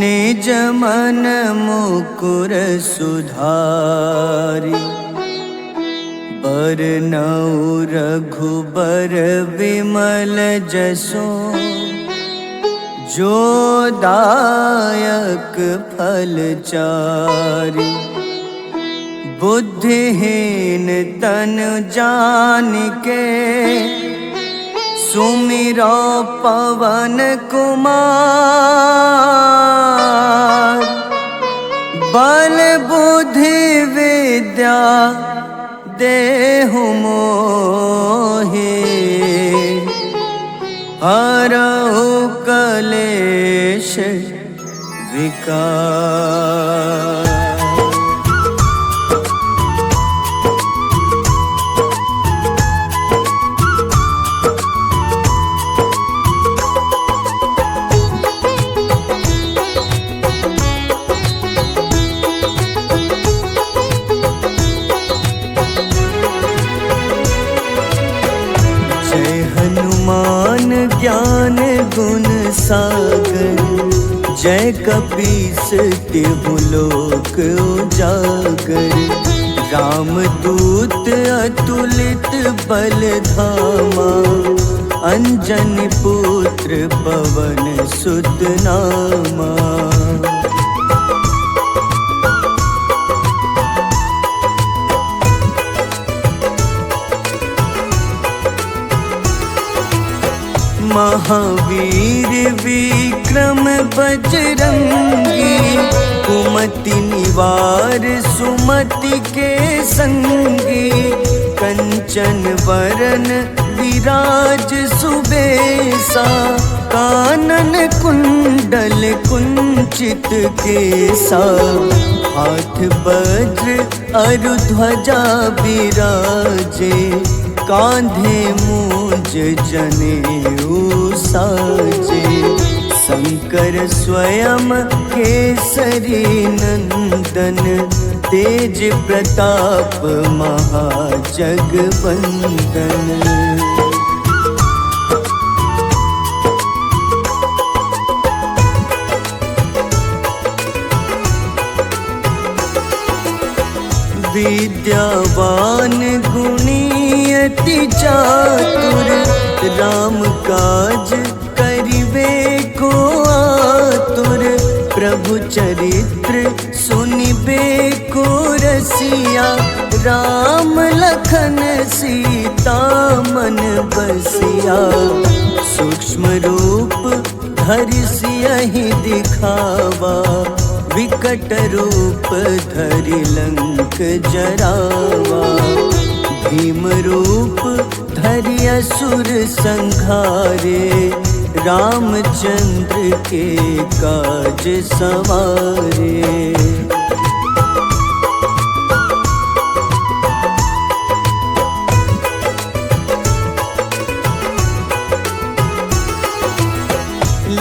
निज मन मुकुर सुधारि बरनउँ रघुबर विमल जसो जो दायक फल चारि बुद्धिहीन तन जानिके सुमिरो पवन कुमार बल बुद्धि विद्या देहु मोहि हरहु कलेश विकार। हनुमान ज्ञान गुण सागर जय कपीस तिहु लोक उजागर रामदूत अतुलित बल धामा अंजनी पुत्र पवन सुत नामा। महावीर विक्रम बजरंगी कुमति निवार सुमति के संगी कंचन वरन विराज सुबेसा कानन कुंडल कुंचित केसा हाथ वज्र अरु ध्वजा विराजे कांधे मूंज जनेऊ साजे शंकर स्वयं केसरी नंदन तेज प्रताप महाजगवंदन। विद्यावान गुणी अति चातुर राम काज करिबे को आतुर प्रभु चरित्र सुनिबे को रसिया राम लखन सीता मन बसिया सूक्ष्म रूप धरि सियहि दिखावा विकट रूप धरि लंक जरावा भीम रूप धरि असुर संहारे रामचंद्र के काज सवारे।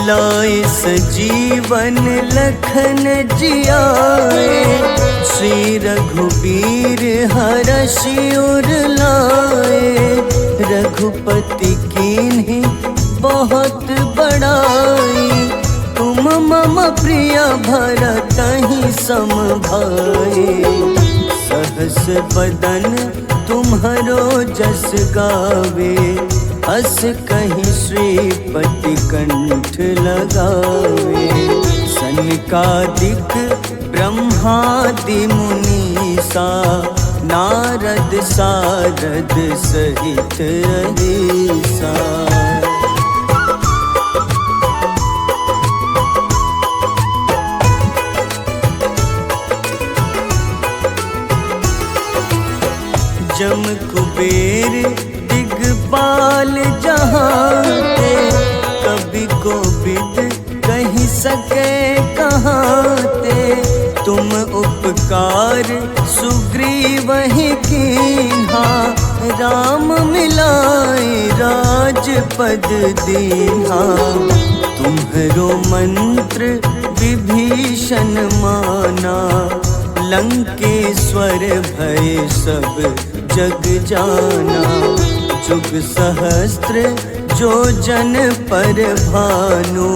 लाए सजीवन लखन जियाए श्री रघुबीर हरषि उर लाए रघुपति कीन्ही बहुत बड़ाई तुम मम प्रिय भरतहि सम भाई सहस बदन तुम्हरो जस गावे अस कहीं श्रीपति कंठ लगावे सनकादिक ब्रह्मादि मुनीसा नारद सारद सहित अहिसा। जम कुबेर दिगपाल जहाते कभी कोविद कहीं सके कहाते तुम उपकार सुग्रीव ही कीन्हा राम मिलाए राजपद दीन्हा तुम्हरो मंत्र विभीषण माना लंकेश्वर भय सब जग जाना जुग सहस्त्र जो जन पर भानु,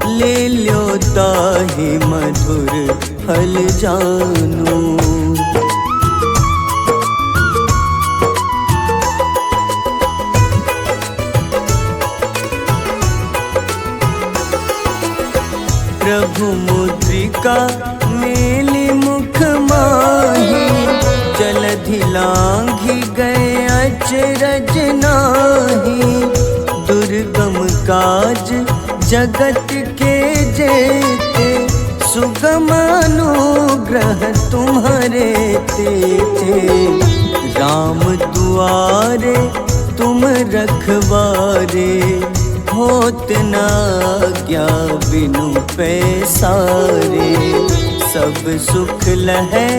ले ल्यो ताहि मधुर फल जानु। प्रभु मुद्रिका मेली मुख माही, जलधि लांघि गए अचरज नाही। दुर्गम काज जगत के जेते, सुगम अनुग्रह तुम्हारे तेते। राम दुआरे तुम रखवारे, होत न आज्ञा बिनु पैसारे। सब सुख लहै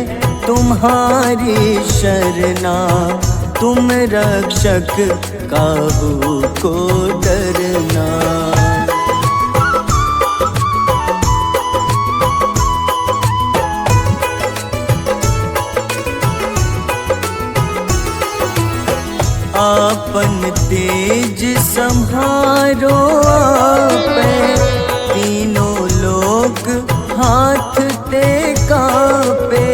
तुम्हारी शरणा, तुम रक्षक काहू को डरना। आपन तेज सम्हारो आपै, तीनों लोक हाथ ते कापे।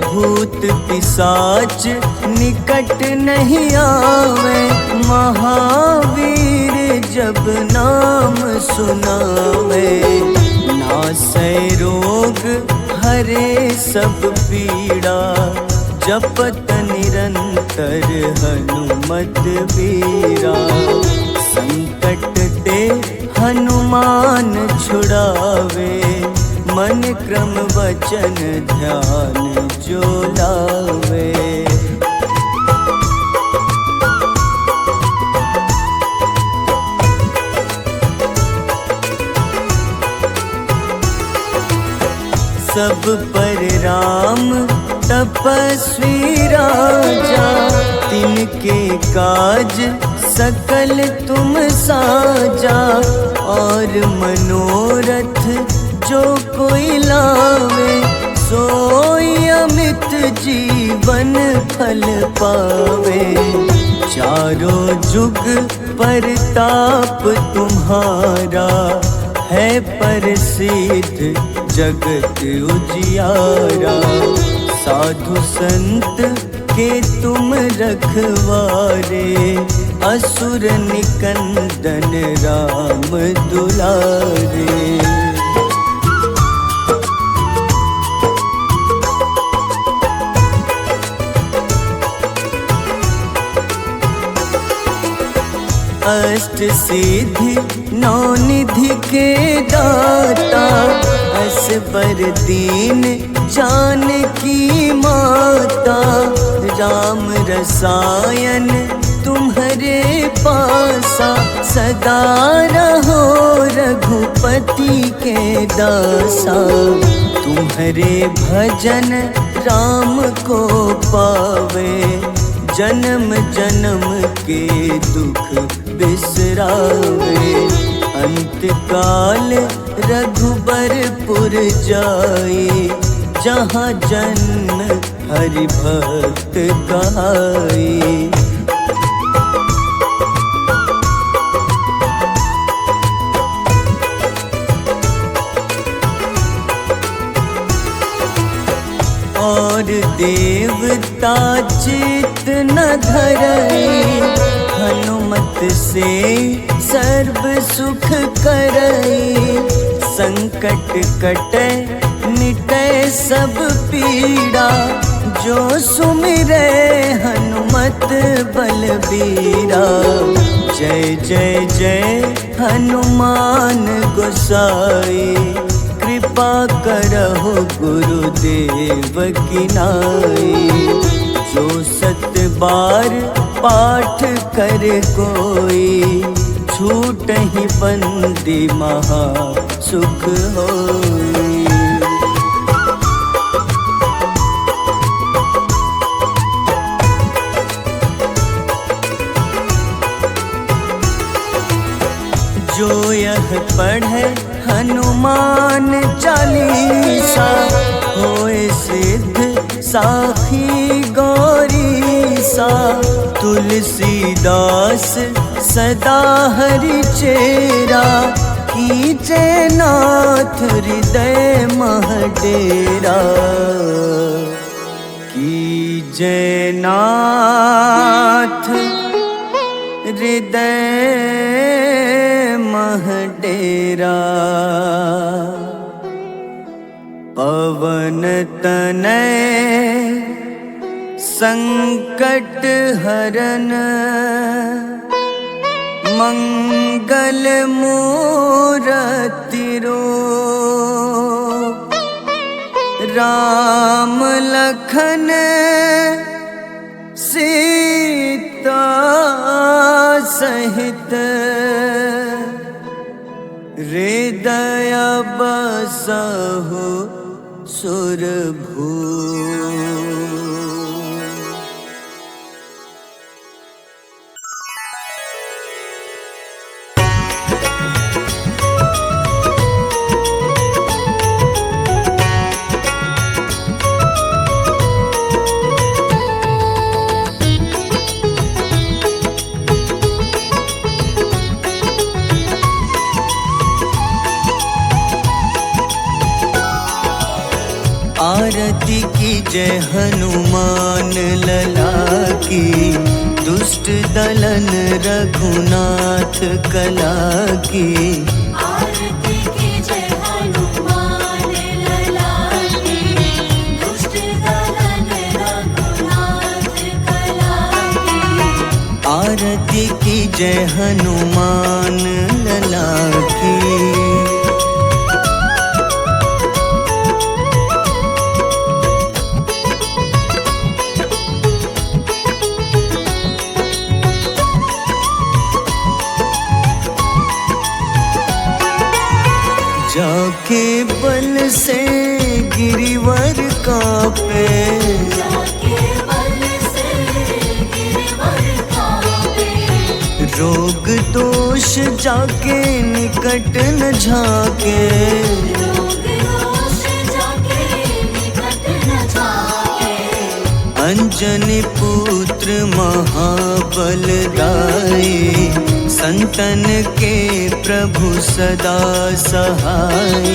भूत पिशाच निकट नहीं आवे, महावीर जब नाम सुनावे। नासै रोग हरे सब पीड़ा, जपत निरंतर हनुमत बीरा। संकट ते हनुमान छुड़ावे, मन क्रम वचन ध्यान जो लावे। सब पर राम तपस्वी राजा, तिनके काज सकल तुम साजा। और मनोरथ जो कोई लावे, सोई अमित जीवन फल पावे। चारों जुग परताप तुम्हारा, है प्रसिद्ध जगत उजियारा। साधु संत के तुम रखवारे, असुर निकंदन राम दुलारे। अष्ट सिद्धि नौ निधि के दाता, असबर दीन जानकी माता। राम रसायन तुम्हारे पासा, सदा रहो रघुपति के दासा। तुम्हारे भजन राम को पावे, जन्म जन्म के दुख बिसरावे। अंत काल रघुबरपुर जाई, जहाँ जन्म हरि भक्त कहाई। और देवता चित न धरई, हनुमत से सर्व सुख करई। संकट कटे मिटे सब पीड़ा, जो सुमिरे हनुमत बलबीरा। जय जय जय हनुमान गोसाई, कृपा करहु गुरुदेव की नाई। जो सत बार पाठ करे कोई, छूटहि बंदी महा सुख होई। जो यह पढ़े हनुमान चालीसा, होए सिद्ध साखी गौरीसा। तुलसीदास सदा हरि चेरा, कीजे नाथ हृदय मह डेरा, कीजे नाथ हृदय मह डेरा। पवन तनय संकट हरन, मंगल मूरति रूप, राम लखन सीता सहित, हृदय बसहु सुरभूप। आरती की जय हनुमान लला की, दुष्ट दलन रघुनाथ कला की। आरती की जय हनुमान लला की, दुष्ट दलन रघुनाथ कला की। आरती की जय हनुमान लला की। जाके बल से गिरिवर कांपे, जाके बल से गिरवर कांपे। रोग दोष जाके निकट न झाके, रोग दोष जाके निकट न झाके। अंजनी पुत्र महाबल दाई, संतन के प्रभु सदा सहाय।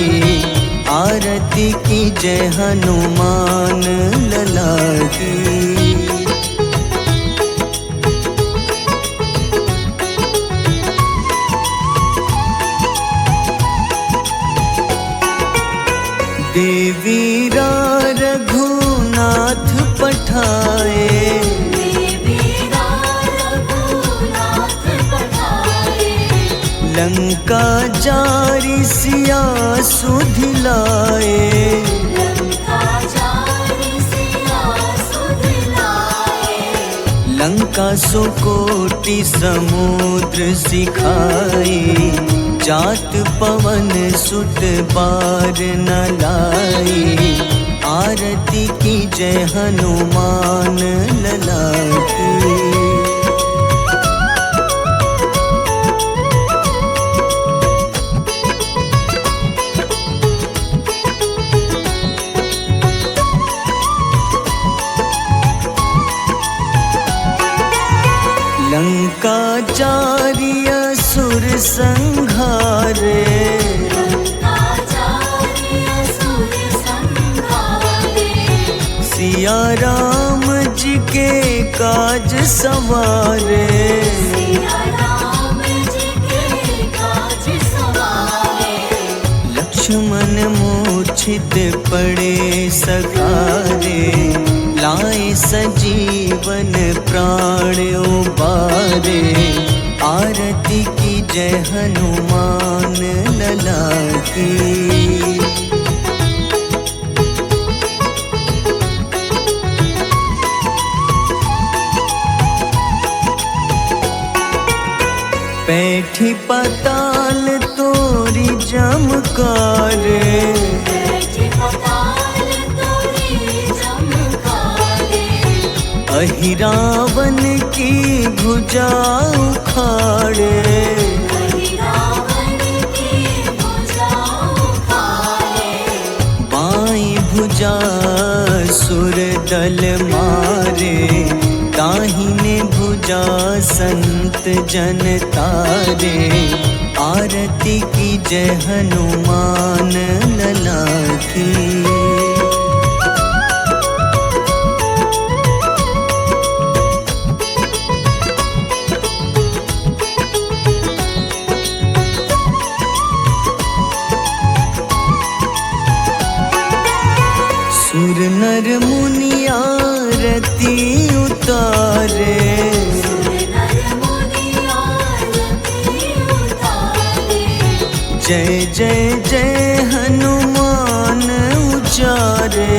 आरती की जय हनुमान लला की। देवीरा रघुनाथ पठाए, देवीरा रघुनाथ पठाए। लंका जारी सिया सुधिलाए, लंका जारी सिया सुधिलाए। लंका सुकोटि समुद्र सिखाए। जात पवन सुत बार न लाई, आरती की जय हनुमान लला की। लंका जारी असुर संघारे, लंका जारी असुर संघारे। सिया राम जी के काज सवारे, सिया राम जी के काज सवारे। लक्ष्मण मूर्छित पड़े सकारे, लाए सजीवन प्राण उबारे। आरती की जय हनुमान लला की। बैठी पाताल तोरी जमकारे, बैठी पाताल तोरी जमकारे। अहिरावन की भुजा उखाड़े, रावण की भुजा उखाड़े। बाईं भुजा सुर दल मारे, दाहिने भुजा पूजा संत जन तारे, आरती की जय हनुमान लला की। सुर नर मुनि आरती उतारे, जय जय जय हनुमान उचारे।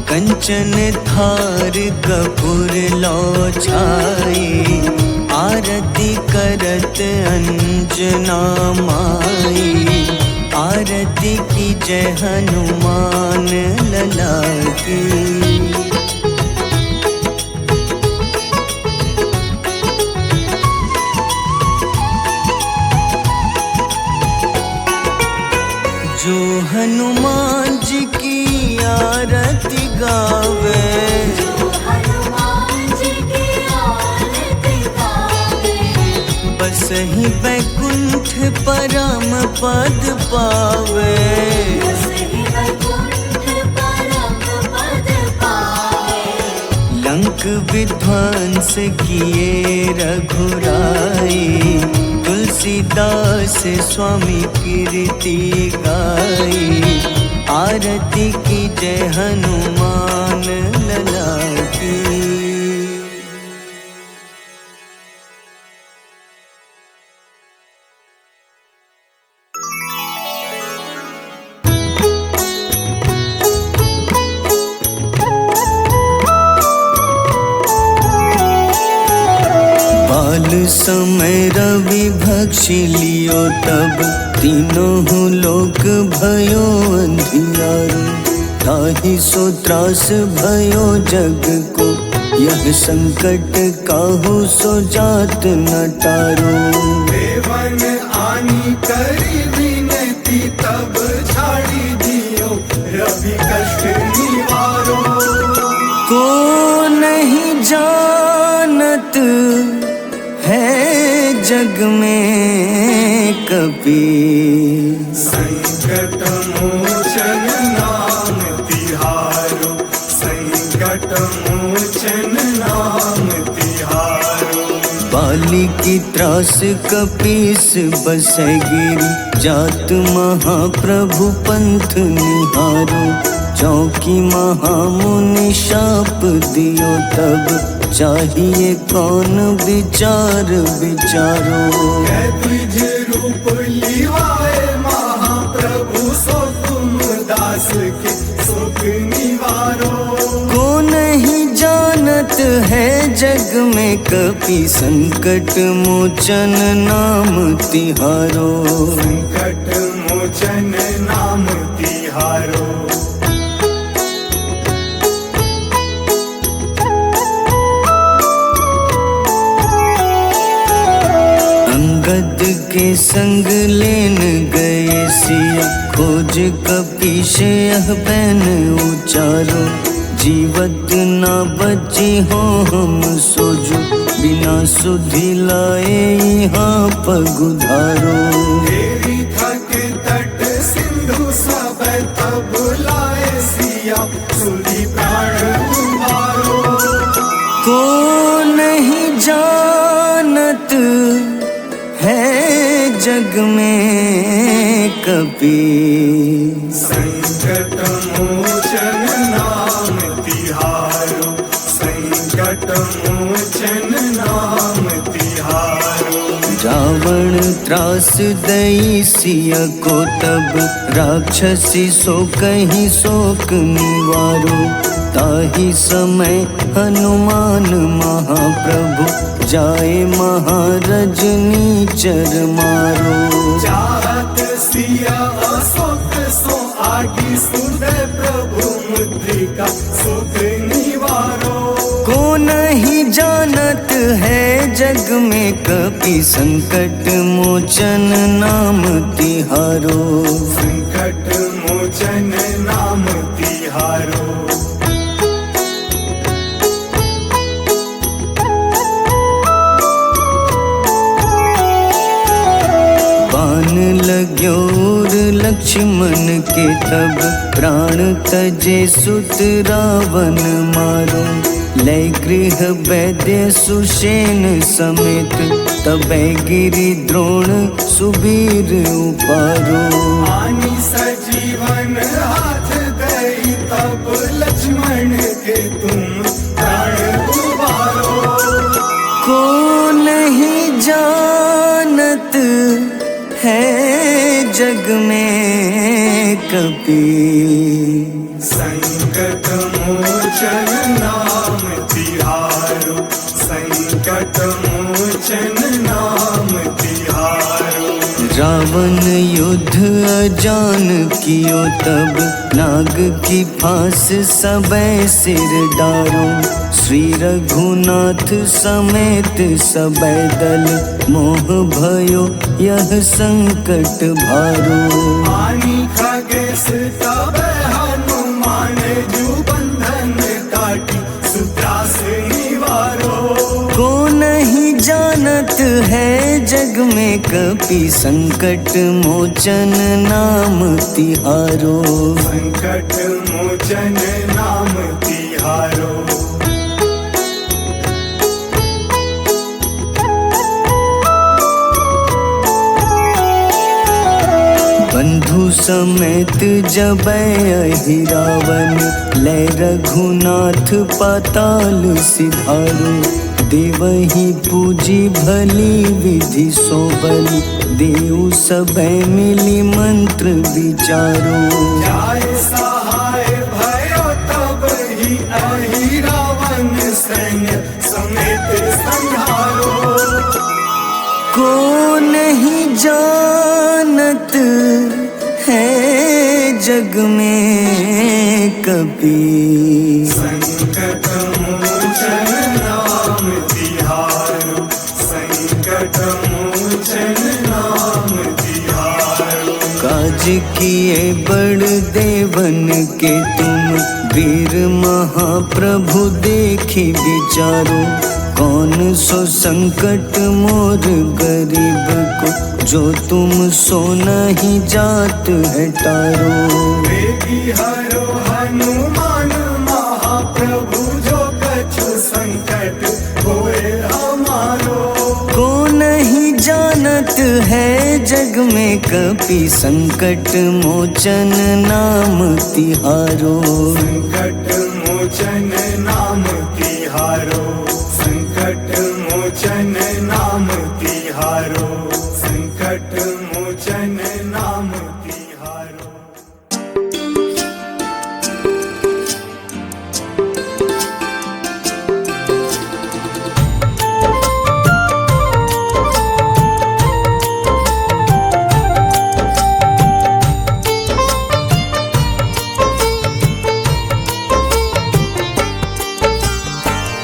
कंचन थार कपूर लो छाई, आरती करत अंजना माई। आरती की जय हनुमान लला की। जो हनुमान जी की आरती गावे, बस ही बैकुंठ परम पद पावे। लंक विध्वंस किए रघुराई, तुलसीदास स्वामी कीर्ति गाई। आरती की जय हनुमान लला की। बाल समय रवि भक्षी लियो, तब तीनों लोक भयो अंधियारो। ताहि सो त्रास भयो जग को, यह संकट काहू सो जात न टारो। देवन आनी करी विनती, तब झाड़ी दियो रवि कष्ट निवारो। को नहीं जानत है जग में कपि, संकट मोचन नाम तिहारो। संकट मोचन नाम तिहारो। बाली की त्रास कपीस बसै गिरी, जात महाप्रभु पंथ निहारो। चौकी महामुनि शाप दियो, तब चाहिए कौन विचार विचारो। द्विज रूप लिवाए महाप्रभु, सो तुम दास के सुख निवारो। को नहीं जानत है जग में कपि, संकट मोचन नाम तिहारो। संकट मोचन नाम तिहारो। अंगद के संग लेन गए सिया, खोज कपीश यह बैन उचारो। जीवत न बची हो हम सोजो, बिना सुधि लाए यहाँ पगुधारो। तेरी थक तट सिंधु सब तब लाए सिया, सुधि प्राण उबारो। को नहीं जानत है जग में कपि, संकट मोचन नाम तिहारो। संकट मोचन नाम तिहारो। रावण त्रास दई सिया को, तब राक्षसी सो कहीं शोक निवारो। ताहि समय हनुमान महाप्रभु, जाए महारजनी चर मारो। चाहत सिया अशोक सो आगी, सुदय प्रभु मुद्रिका सुख निवारो। को नहीं जानत है जग में कपि, संकट मोचन नाम तिहारो। संकट मोचन नाम तिहारो। तिहारो। बाण लाग्योर लक्ष्मण के तब प्राण तजे सुत रावण मारो। लय गृह वैद्य सुषेण समेत तबै गिरि द्रोण सुबीर उपारो। आनी सजीवन हाथ दई तब लक्ष्मण के तुम प्राण उबारो। को नहीं जानत है जग में कपि, संकट मोचन नाम तिहारो। संकट मोचन नाम तिहारो। रावण युद्ध अजान कियो तब नाग की फांस सबै सिर डारो। श्री रघुनाथ समेत सबै दल मोह भयो यह संकट भारो। आनी खगेश तब हनुमान जू बंधन काटी सुत्रास निवारो। को नहीं जानत है जग में कपि, संकट मोचन नाम तिहारो। संकट मोचन नाम तिहारो। बंधु समेत जबै अहि रावण, लय रघुनाथ पाताल सिधारो। देवहि पूजी भली विधि सो बलि, देव सबै मिली मंत्र विचारो। जाय सहाय भयो तब ही अहि रावण सैन्य समेत संहारो। को नहीं जानत है जग में कपि, संकट मोचन नाम तिहारो। संकट मोचन नाम तिहारो। काज किए बड़ देवन के तुम, वीर महाप्रभु देखी विचारो। कौन सो संकट मोर गरीब को, जो तुम सो नहीं जात है टारो। वेगी हरो हनुमान महाप्रभु, जो कछु संकट होए हमारो। को नहीं जानत है जग में कपि, संकट मोचन नाम तिहारो। संकट मोचन नाम तिहारो। संकट मोचन नाम तिहारो। संकट मोचन नाम तिहारो।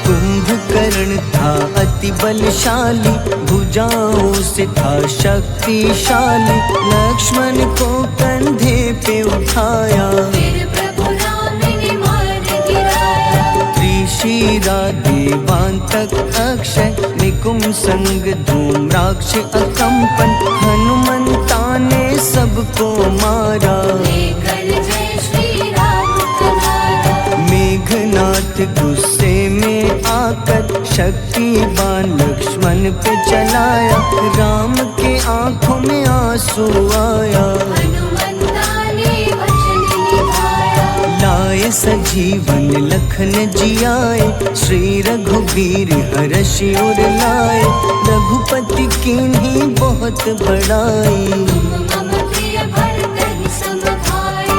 कुंभकर्ण था अति बलशाली, भुजाओं से था शक्तिशाली। लक्ष्मण को कंधे पे उठाया, फिर प्रभु राम ने मार गिराया। त्रिशिरा देवांतक अक्षय, निकुंभ संग धूम्राक्ष अकंपन। हनुमंता ने सबको मारा, लेकर जय श्री राम तुम्हारा। मेघनाथ गुस्से में आकर शक्तिवान लक्ष्मण पे चलाया। राम के आंखों में आंसू आया, हनुमंता ने वचन निभाया। लाए सजीवन लखन जियाए, श्री रघुवीर हर्षि उर लाए। रघुपति कीन्ही बहुत बड़ाई, मम प्रिय भरत ही सम भाई।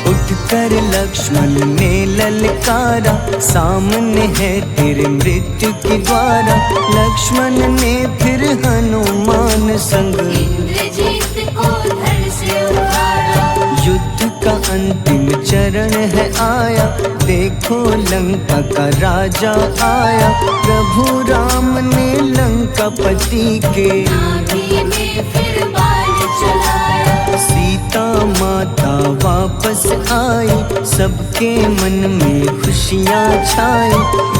उठकर लक्ष्मण ने ललकारा, सामने है तेरे मृत्यु की द्वारा। लक्ष्मण ने फिर हनुमान संग इंद्रजीत को धड़ से उतारा। युद्ध का अंतिम चरण है आया, देखो लंका का राजा आया। प्रभु राम ने लंकापति के नाभि में फिर बाण चलाया। सीता माता वापस आई, सबके मन में खुशियाँ छाई।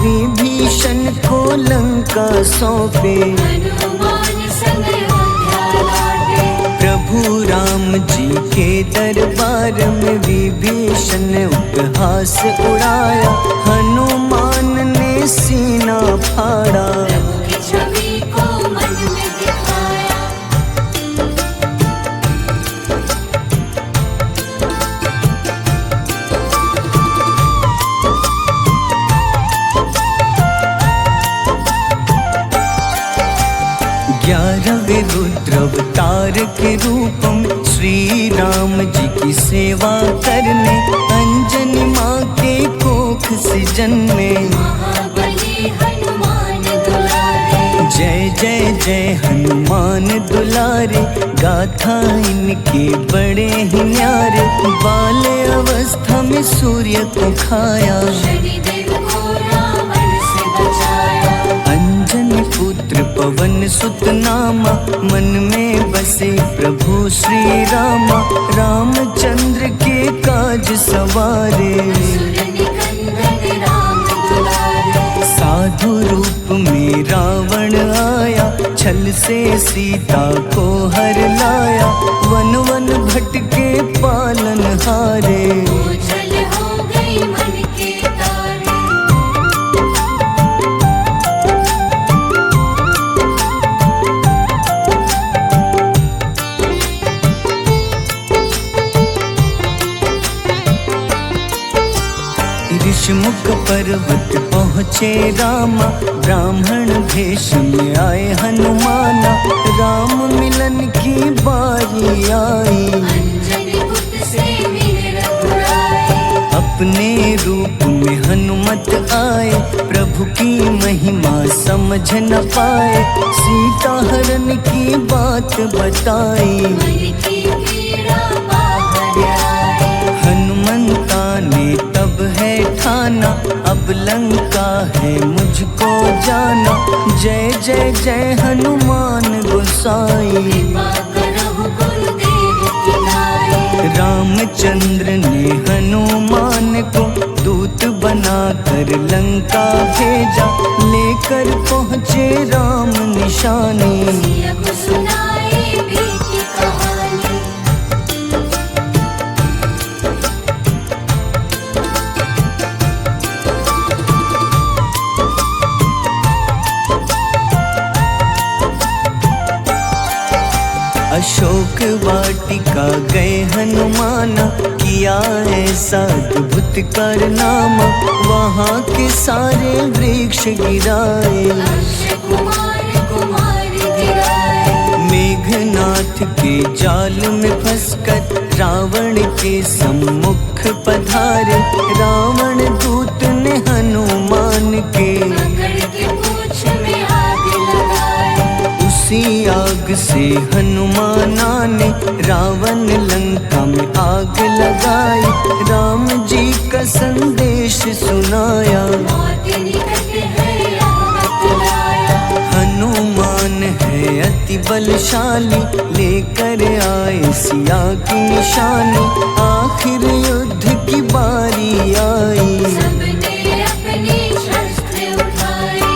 विभीषण को लंका सौंपे, हनुमान संग अयोध्या लौटे। प्रभु राम जी के दरबार में विभीषण ने उपहास उड़ाया। हनुमान ने सीना फाड़ा, प्रभु की छवि को मन में दिखाया। ग्यारहवें रुद्र अवतार के रूप में श्री राम जी की सेवा करने, अंजनी माँ के कोख से जन्मे। महाबली हनुमान दुलारे, जय जय जय हनुमान दुलारे, गाथा इनके बड़े ही न्यारे। बाल्य अवस्था में सूर्य को खाया, शनिदेव को रावण से बचाया। अंजनी पुत्र पवन सुत नामा, मन में बसे प्रभु श्री रामा। रामचंद्र के काज सवारे, असुर निकंदन राम दुलारे। साधु रूप में रावण आया, छल से सीता को हर लाया। वन वन भटके पालन हारे, ओझल हो गई मन के तारे। ऋषमुख पर्वत पहुँचे रामा, ब्राह्मण भेष में आए हनुमाना। राम मिलन की बारी आई, अंजनी पुत्र से मिल रघुराई। अपने रूप में हनुमत आए, प्रभु की महिमा समझ न पाए। सीता हरण की बात बताई, मन की पीड़ा बाहर आई। हनुमंता ने तब है ठाना, अब लंका है मुझको जाना। जय जय जय हनुमान गोसाई, कृपा करहु गुरुदेव की नाई। रामचंद्र ने हनुमान को दूत बनाकर लंका भेजा। लेकर पहुँचे राम निशानी, सिया को सुनाई बीती कहानी। अशोक वाटिका गए हनुमाना, किया ऐसा अद्भुत कारनामा। वहाँ के सारे वृक्ष गिराए, अक्षय कुमार कुमार गिराए। मेघनाथ के जाल में फंसकर रावण के सम्मुख पधारे। रावण दूत ने हनुमान के पकड़ के पूंछ में आग लगाए। उसी आग से हनुमाना ने रावण लंका में आग लगाई। राम जी का संदेश सुनाया, मौत निकट है यह बतलाया। हनुमान है अति बलशाली, लेकर आए सिया की निशानी। आखिर युद्ध की बारी आई, सबने अपनी शस्त्र उठाई।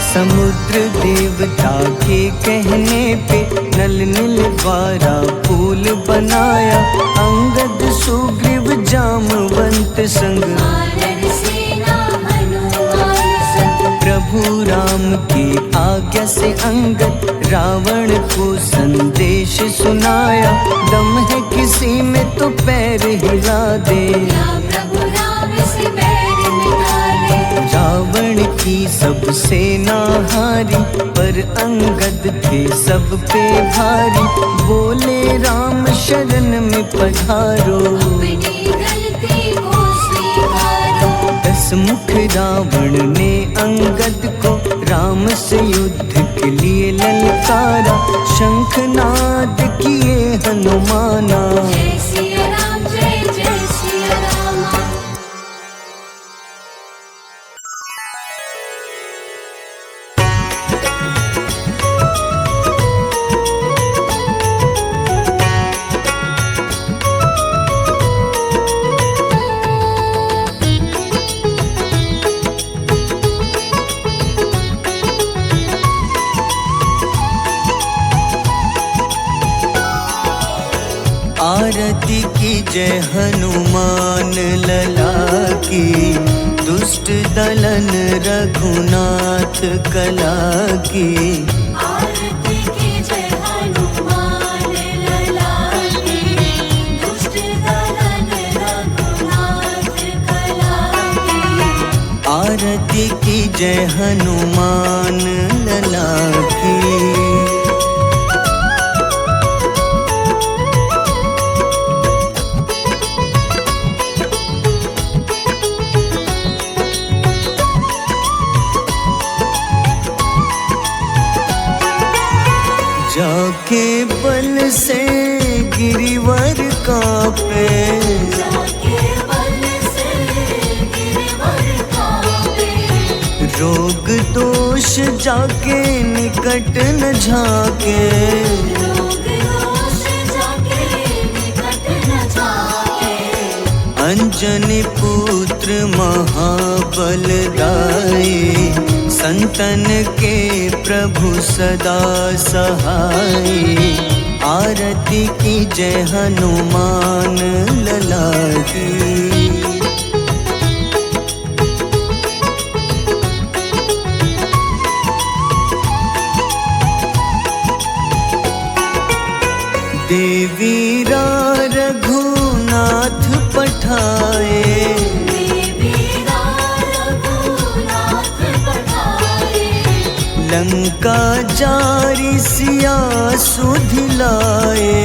समुद्र देवता के कहने पे नल नील द्वारा पुल बनाया। अंगद सुग्रीव जामवंत संग, वानर सेना हनुमान संग। प्रभु राम की आज्ञा से अंगद रावण को संदेश सुनाया। दम है किसी में तो पैर हिला दे, या प्रभु राम से बैर मिटा दे। रावण की सब सेना हारी, पर अंगद थे सब पे भारी। बोले राम शरण में पधारो, अपनी गलती को स्वीकार हंसमुख रावण ने अंगद को राम से युद्ध के लिए ललकारा। शंखनाद किए हनुमाना, जय सिया राम जय जय सिया राम। आरती की जय हनुमान लला की, दुष्ट दलन रघुनाथ कला की। आरती की जय हनुमान लला की, दुष्ट दलन रघुनाथ कला की। आरती की जय हनुमान लला की। जाके बल से गिरिवर कांपे, जाके बल से गिरवर कांपे। रोग दोष जाके निकट न झाके। रोग दोष जाके निकट न जाके। अंजनी पुत्र महाबलदाई, संतन के प्रभु सदा सहाय। आरती की जय हनुमान लला की। देवीरा रघुनाथ पठाए, देवीरा रघुनाथ पठाए। लंका जारी सिया सुधिलाए।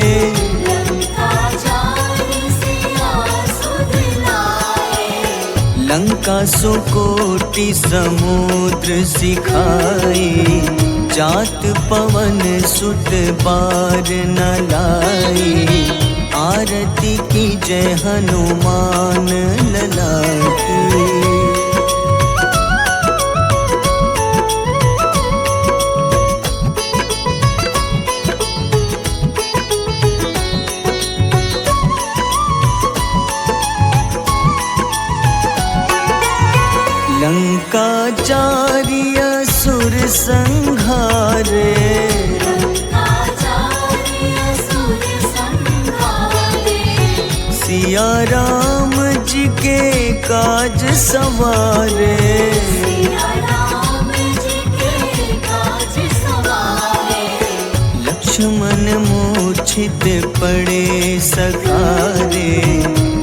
लंका जारी सिया सुधिलाए। लंका सुकोटि समुद्र सिखाए। जात पवन सुत बार न लाए। आरती की जय हनुमान लला की। लंका जारी असुर संहारे। लंका जारी असुर संहारे। सिया राम जी के काज सवारे। सिया राम जी के काज सवारे। लक्ष्मण मूर्छित पड़े सखारे।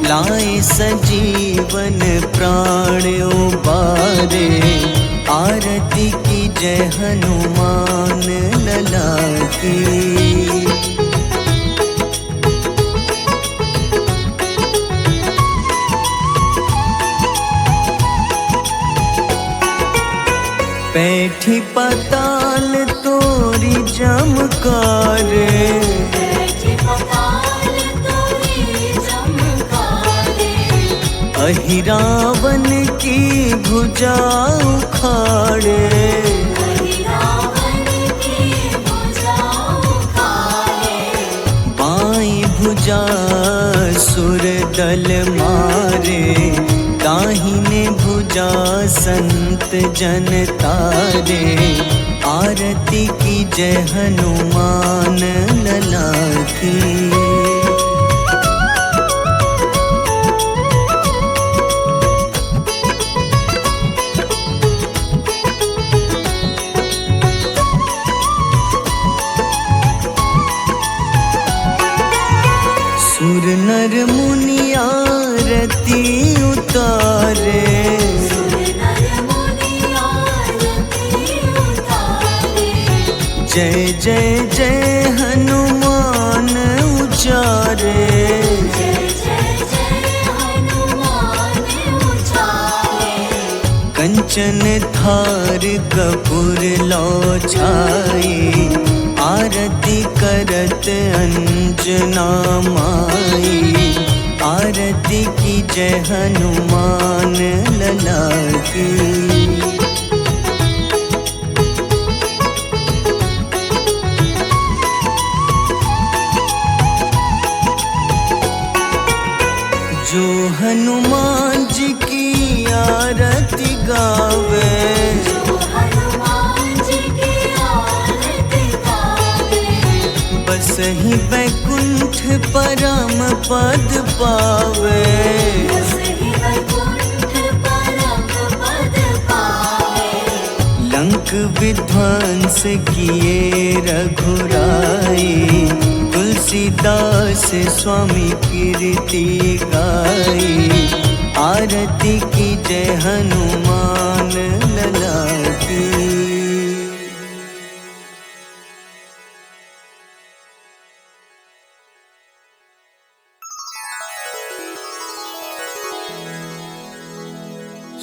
लाए सजीवन प्राण उबारे। आरती की जय हनुमान लला की। पैठी पाताल तोरी जमकारे। बैठी पताल तोरी जमकारे। अहिरावन की भुजा उखाड़े। रावण की भुजा उखाड़े। बाईं भुजा सुर दल मारे। दाहिने भुजा संत जन तारे। आरती की जय हनुमान लला की। सुर नर मुनि आरती उतारे। सुर नर मुनि आरती उतारे। जय जय जय हनुमान उचारे। जय जय जय हनुमान उचारे। कंचन थार कपूर लो छाई, आरती करत अंजना माई। आरती की जय हनुमान लला की। जो हनुमान जी की आरती गावे, जो हनुमान जी की आरती गावे, बस ही वैकुंठ परम पद पावे। बस ही वैकुंठ परम पद पावे। लंक विध्वंस किए रघुराई, तुलसीदास स्वामी कीर्ति गाई। आरती की जय हनुमान लला की।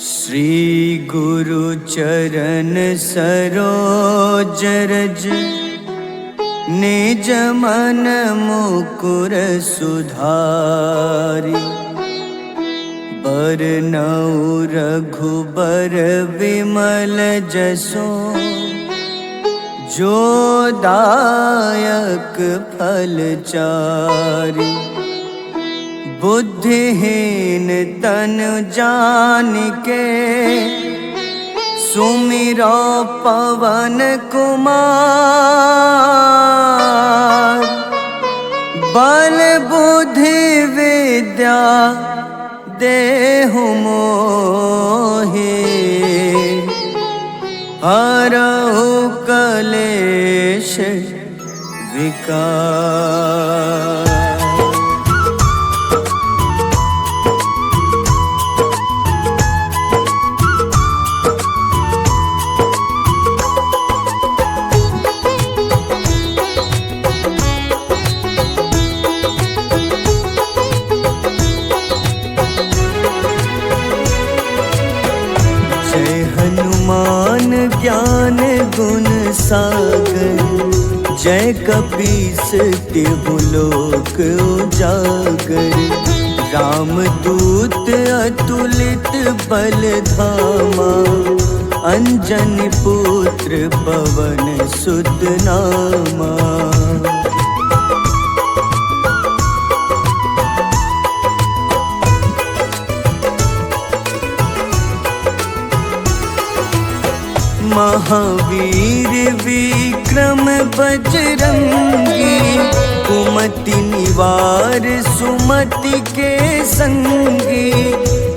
श्री गुरु चरण सरोज रज, निज मन मुकुर सुधारि। बरनउँ रघुबर विमल जसो, जो दायक फल चारि। बुद्धिहीन तनु जानिके, सुमिरो पवन कुमार। बल बुद्धि विद्या देहु मोहि, हरहु कलेश विकार। हनुमान ज्ञान गुण सागर, जय कपीस तिहु लोक उजागर। रामदूत अतुलित बल धामा, अंजनी पुत्र पवन सुत नामा। महावीर विक्रम बजरंगी, कुमति निवार सुमति के संगी।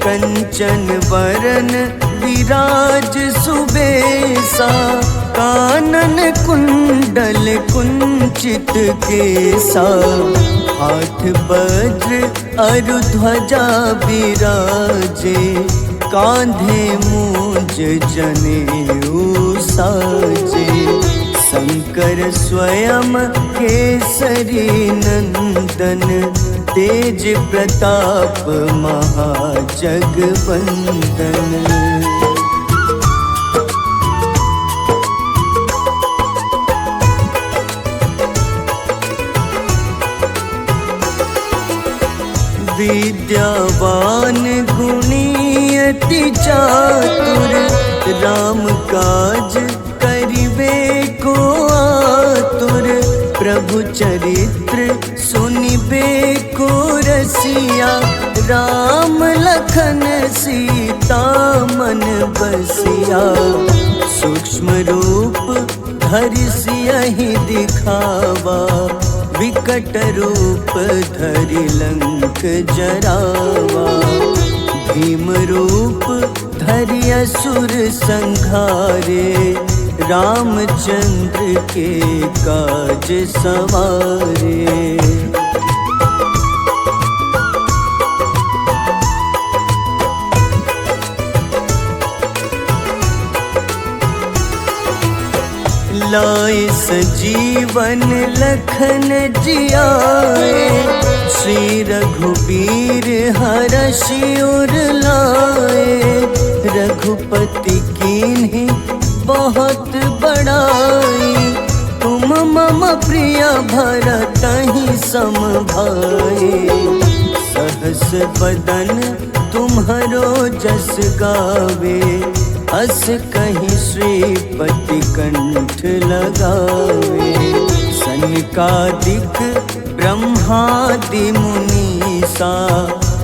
कंचन वरन विराज सुबेसा, कानन कुंडल कुंचित केसा। हाथ वज्र अरु ध्वजा बिराजे, कांधे मूंज जनेऊ साजे। शंकर स्वयं केसरी नंदन, तेज प्रताप महाजगवंदन। विद्यावान गुणी अति चातुर, राम काज करिबे को आतुर। प्रभु चरित्र सुनिबे को रसिया, राम लखन सीता मन बसिया। सूक्ष्म रूप धरि सियहि दिखावा, विकट रूप धरि लंक जरावा। भीम रूप धरि असुर संहारे, रामचंद्र के काज सवारे। लाए सजीवन लखन जियाए, श्री रघुबीर हरषि उर लाए। रघुपति कीन्ही बहुत बड़ाई, तुम मम प्रिय भरतहि सम भाई। सहस बदन तुम्हरो जस गावे, अस कहीं श्रीपति कंठ लगावे। सनकादिक ब्रह्मादि मुनीसा,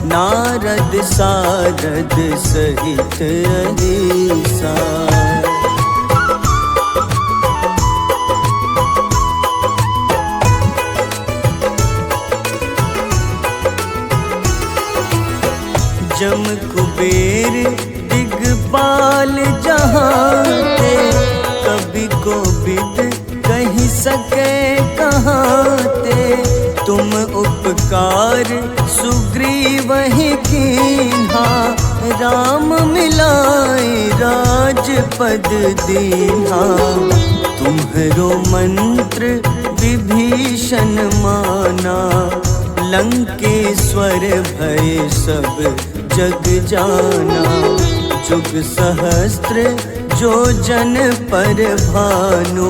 नारद सारद सहित अहिसा। जम कुबेर दिगपाल जहाँते, कभी कोविद कही सके कहाँते। तुम उपकार सुग्रीव ही कीन्हा, राम मिलाए राजपद दीन्हा। तुम्हरो मंत्र विभीषण माना, लंकेश्वर भय सब जग जाना। जुग सहस्त्र जो जन पर भानु,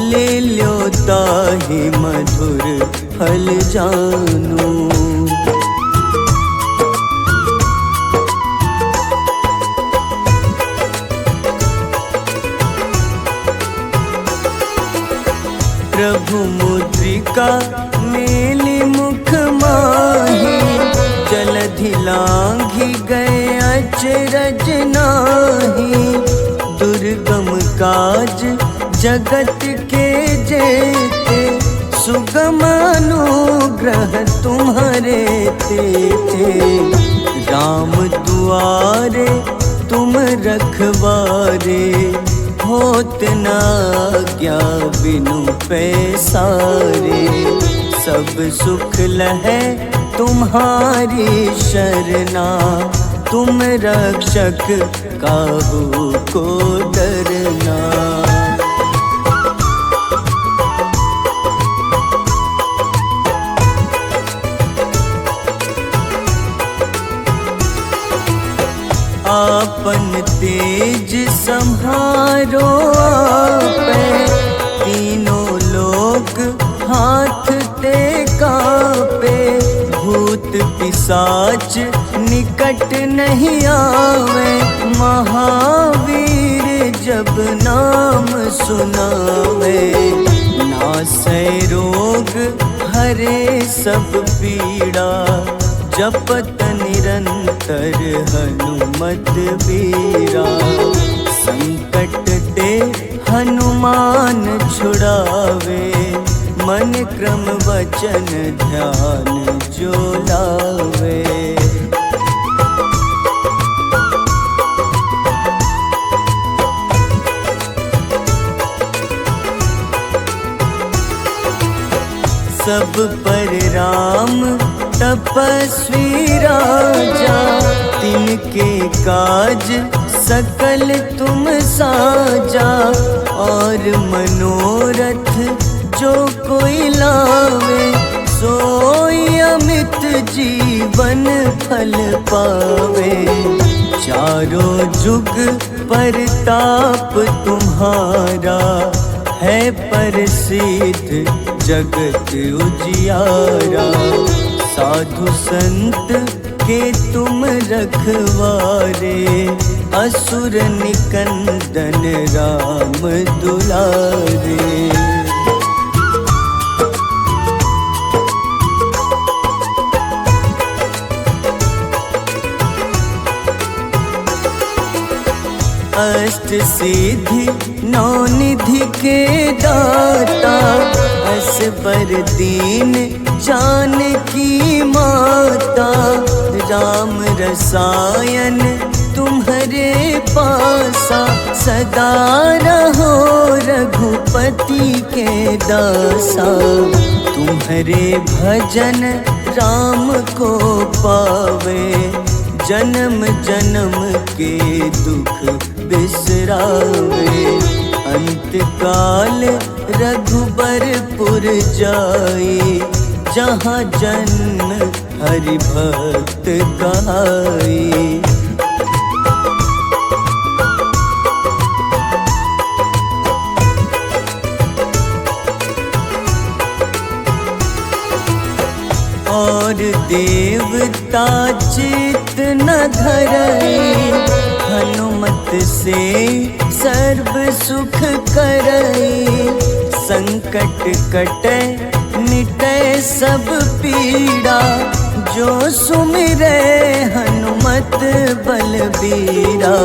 ले ल्यो ताहि मधुर फल जानू। प्रभु मुद्रिका मेली मुख माही, जलधि लांघि गए अचरज नाही। दुर्गम काज जगत के जेते, सुगम अनुग्रह तुम्हारे तेते। राम दुआरे तुम रखवारे, होत न आज्ञा बिनु पैसारे। सब सुख लहै तुम्हारी शरणा, तुम रक्षक काहू को डरना। आपन तेज सम्हारो आपै, तीनों लोक हाथ ते कापे। भूत पिशाच निकट नहीं आवे, महावीर जब नाम सुनावे। नासै रोग हरे सब पीड़ा, जपत निरंतर हनुमत बीरा। संकट ते हनुमान छुड़ावे, मन क्रम वचन ध्यान जो लावे। सब पर राम तपस्वी राजा, तिनके काज सकल तुम साजा। और मनोरथ जो कोई लावे, सोई अमित जीवन फल पावे। चारों जुग परताप तुम्हारा, है प्रसिद्ध जगत उजियारा। साधु संत के तुम रखवारे, असुर निकंदन राम दुलारे। अष्ट सिद्धि नौ निधि के दाता, असबर दीन जानकी माता। राम रसायन तुम्हारे पासा, सदा रहो रघुपति के दासा। तुम्हारे भजन राम को पावे, जन्म जन्म के दुख बिसरावे। अंत अंतकाल रघुबरपुर जाए, जहाँ जन्म हरि भक्त कहाए। और देवता चित न धरई, हनुमत से सर्व सुख करई। संकट कटे मिटे सब पीड़ा, जो सुमिरे हनुमत बलबीरा।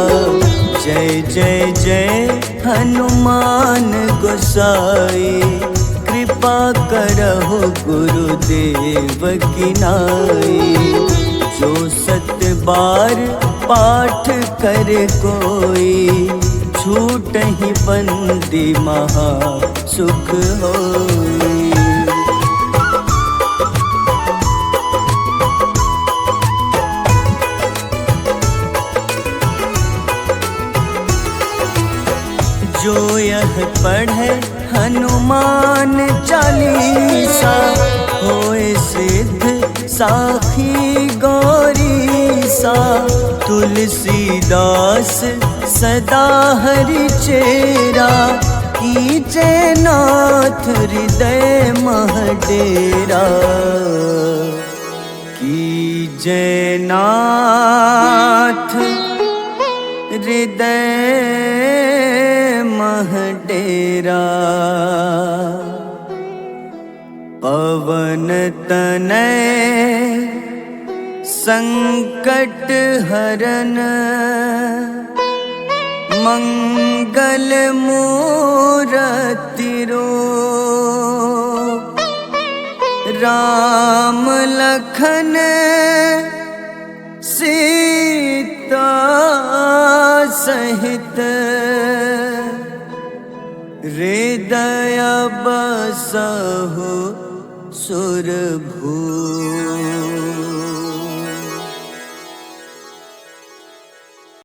जय जय जय हनुमान गोसाई, कृपा करहु गुरुदेव की नाई। जो 7 बार पाठ करे कोई, छूटहि बंदी महा सुख होई। जो यह पढ़े हनुमान चालीसा, होए सिद्ध साखी गौरीसा। तुलसीदास सदा हरि चेरा, कीजे नाथ हृदय मह डेरा। कीजे नाथ हृदय मह डेरा। पवन तनय संकट हरन, मंगल मूरति रूप। राम लखन सीता सहित, हृदय बसहु सुरभूप।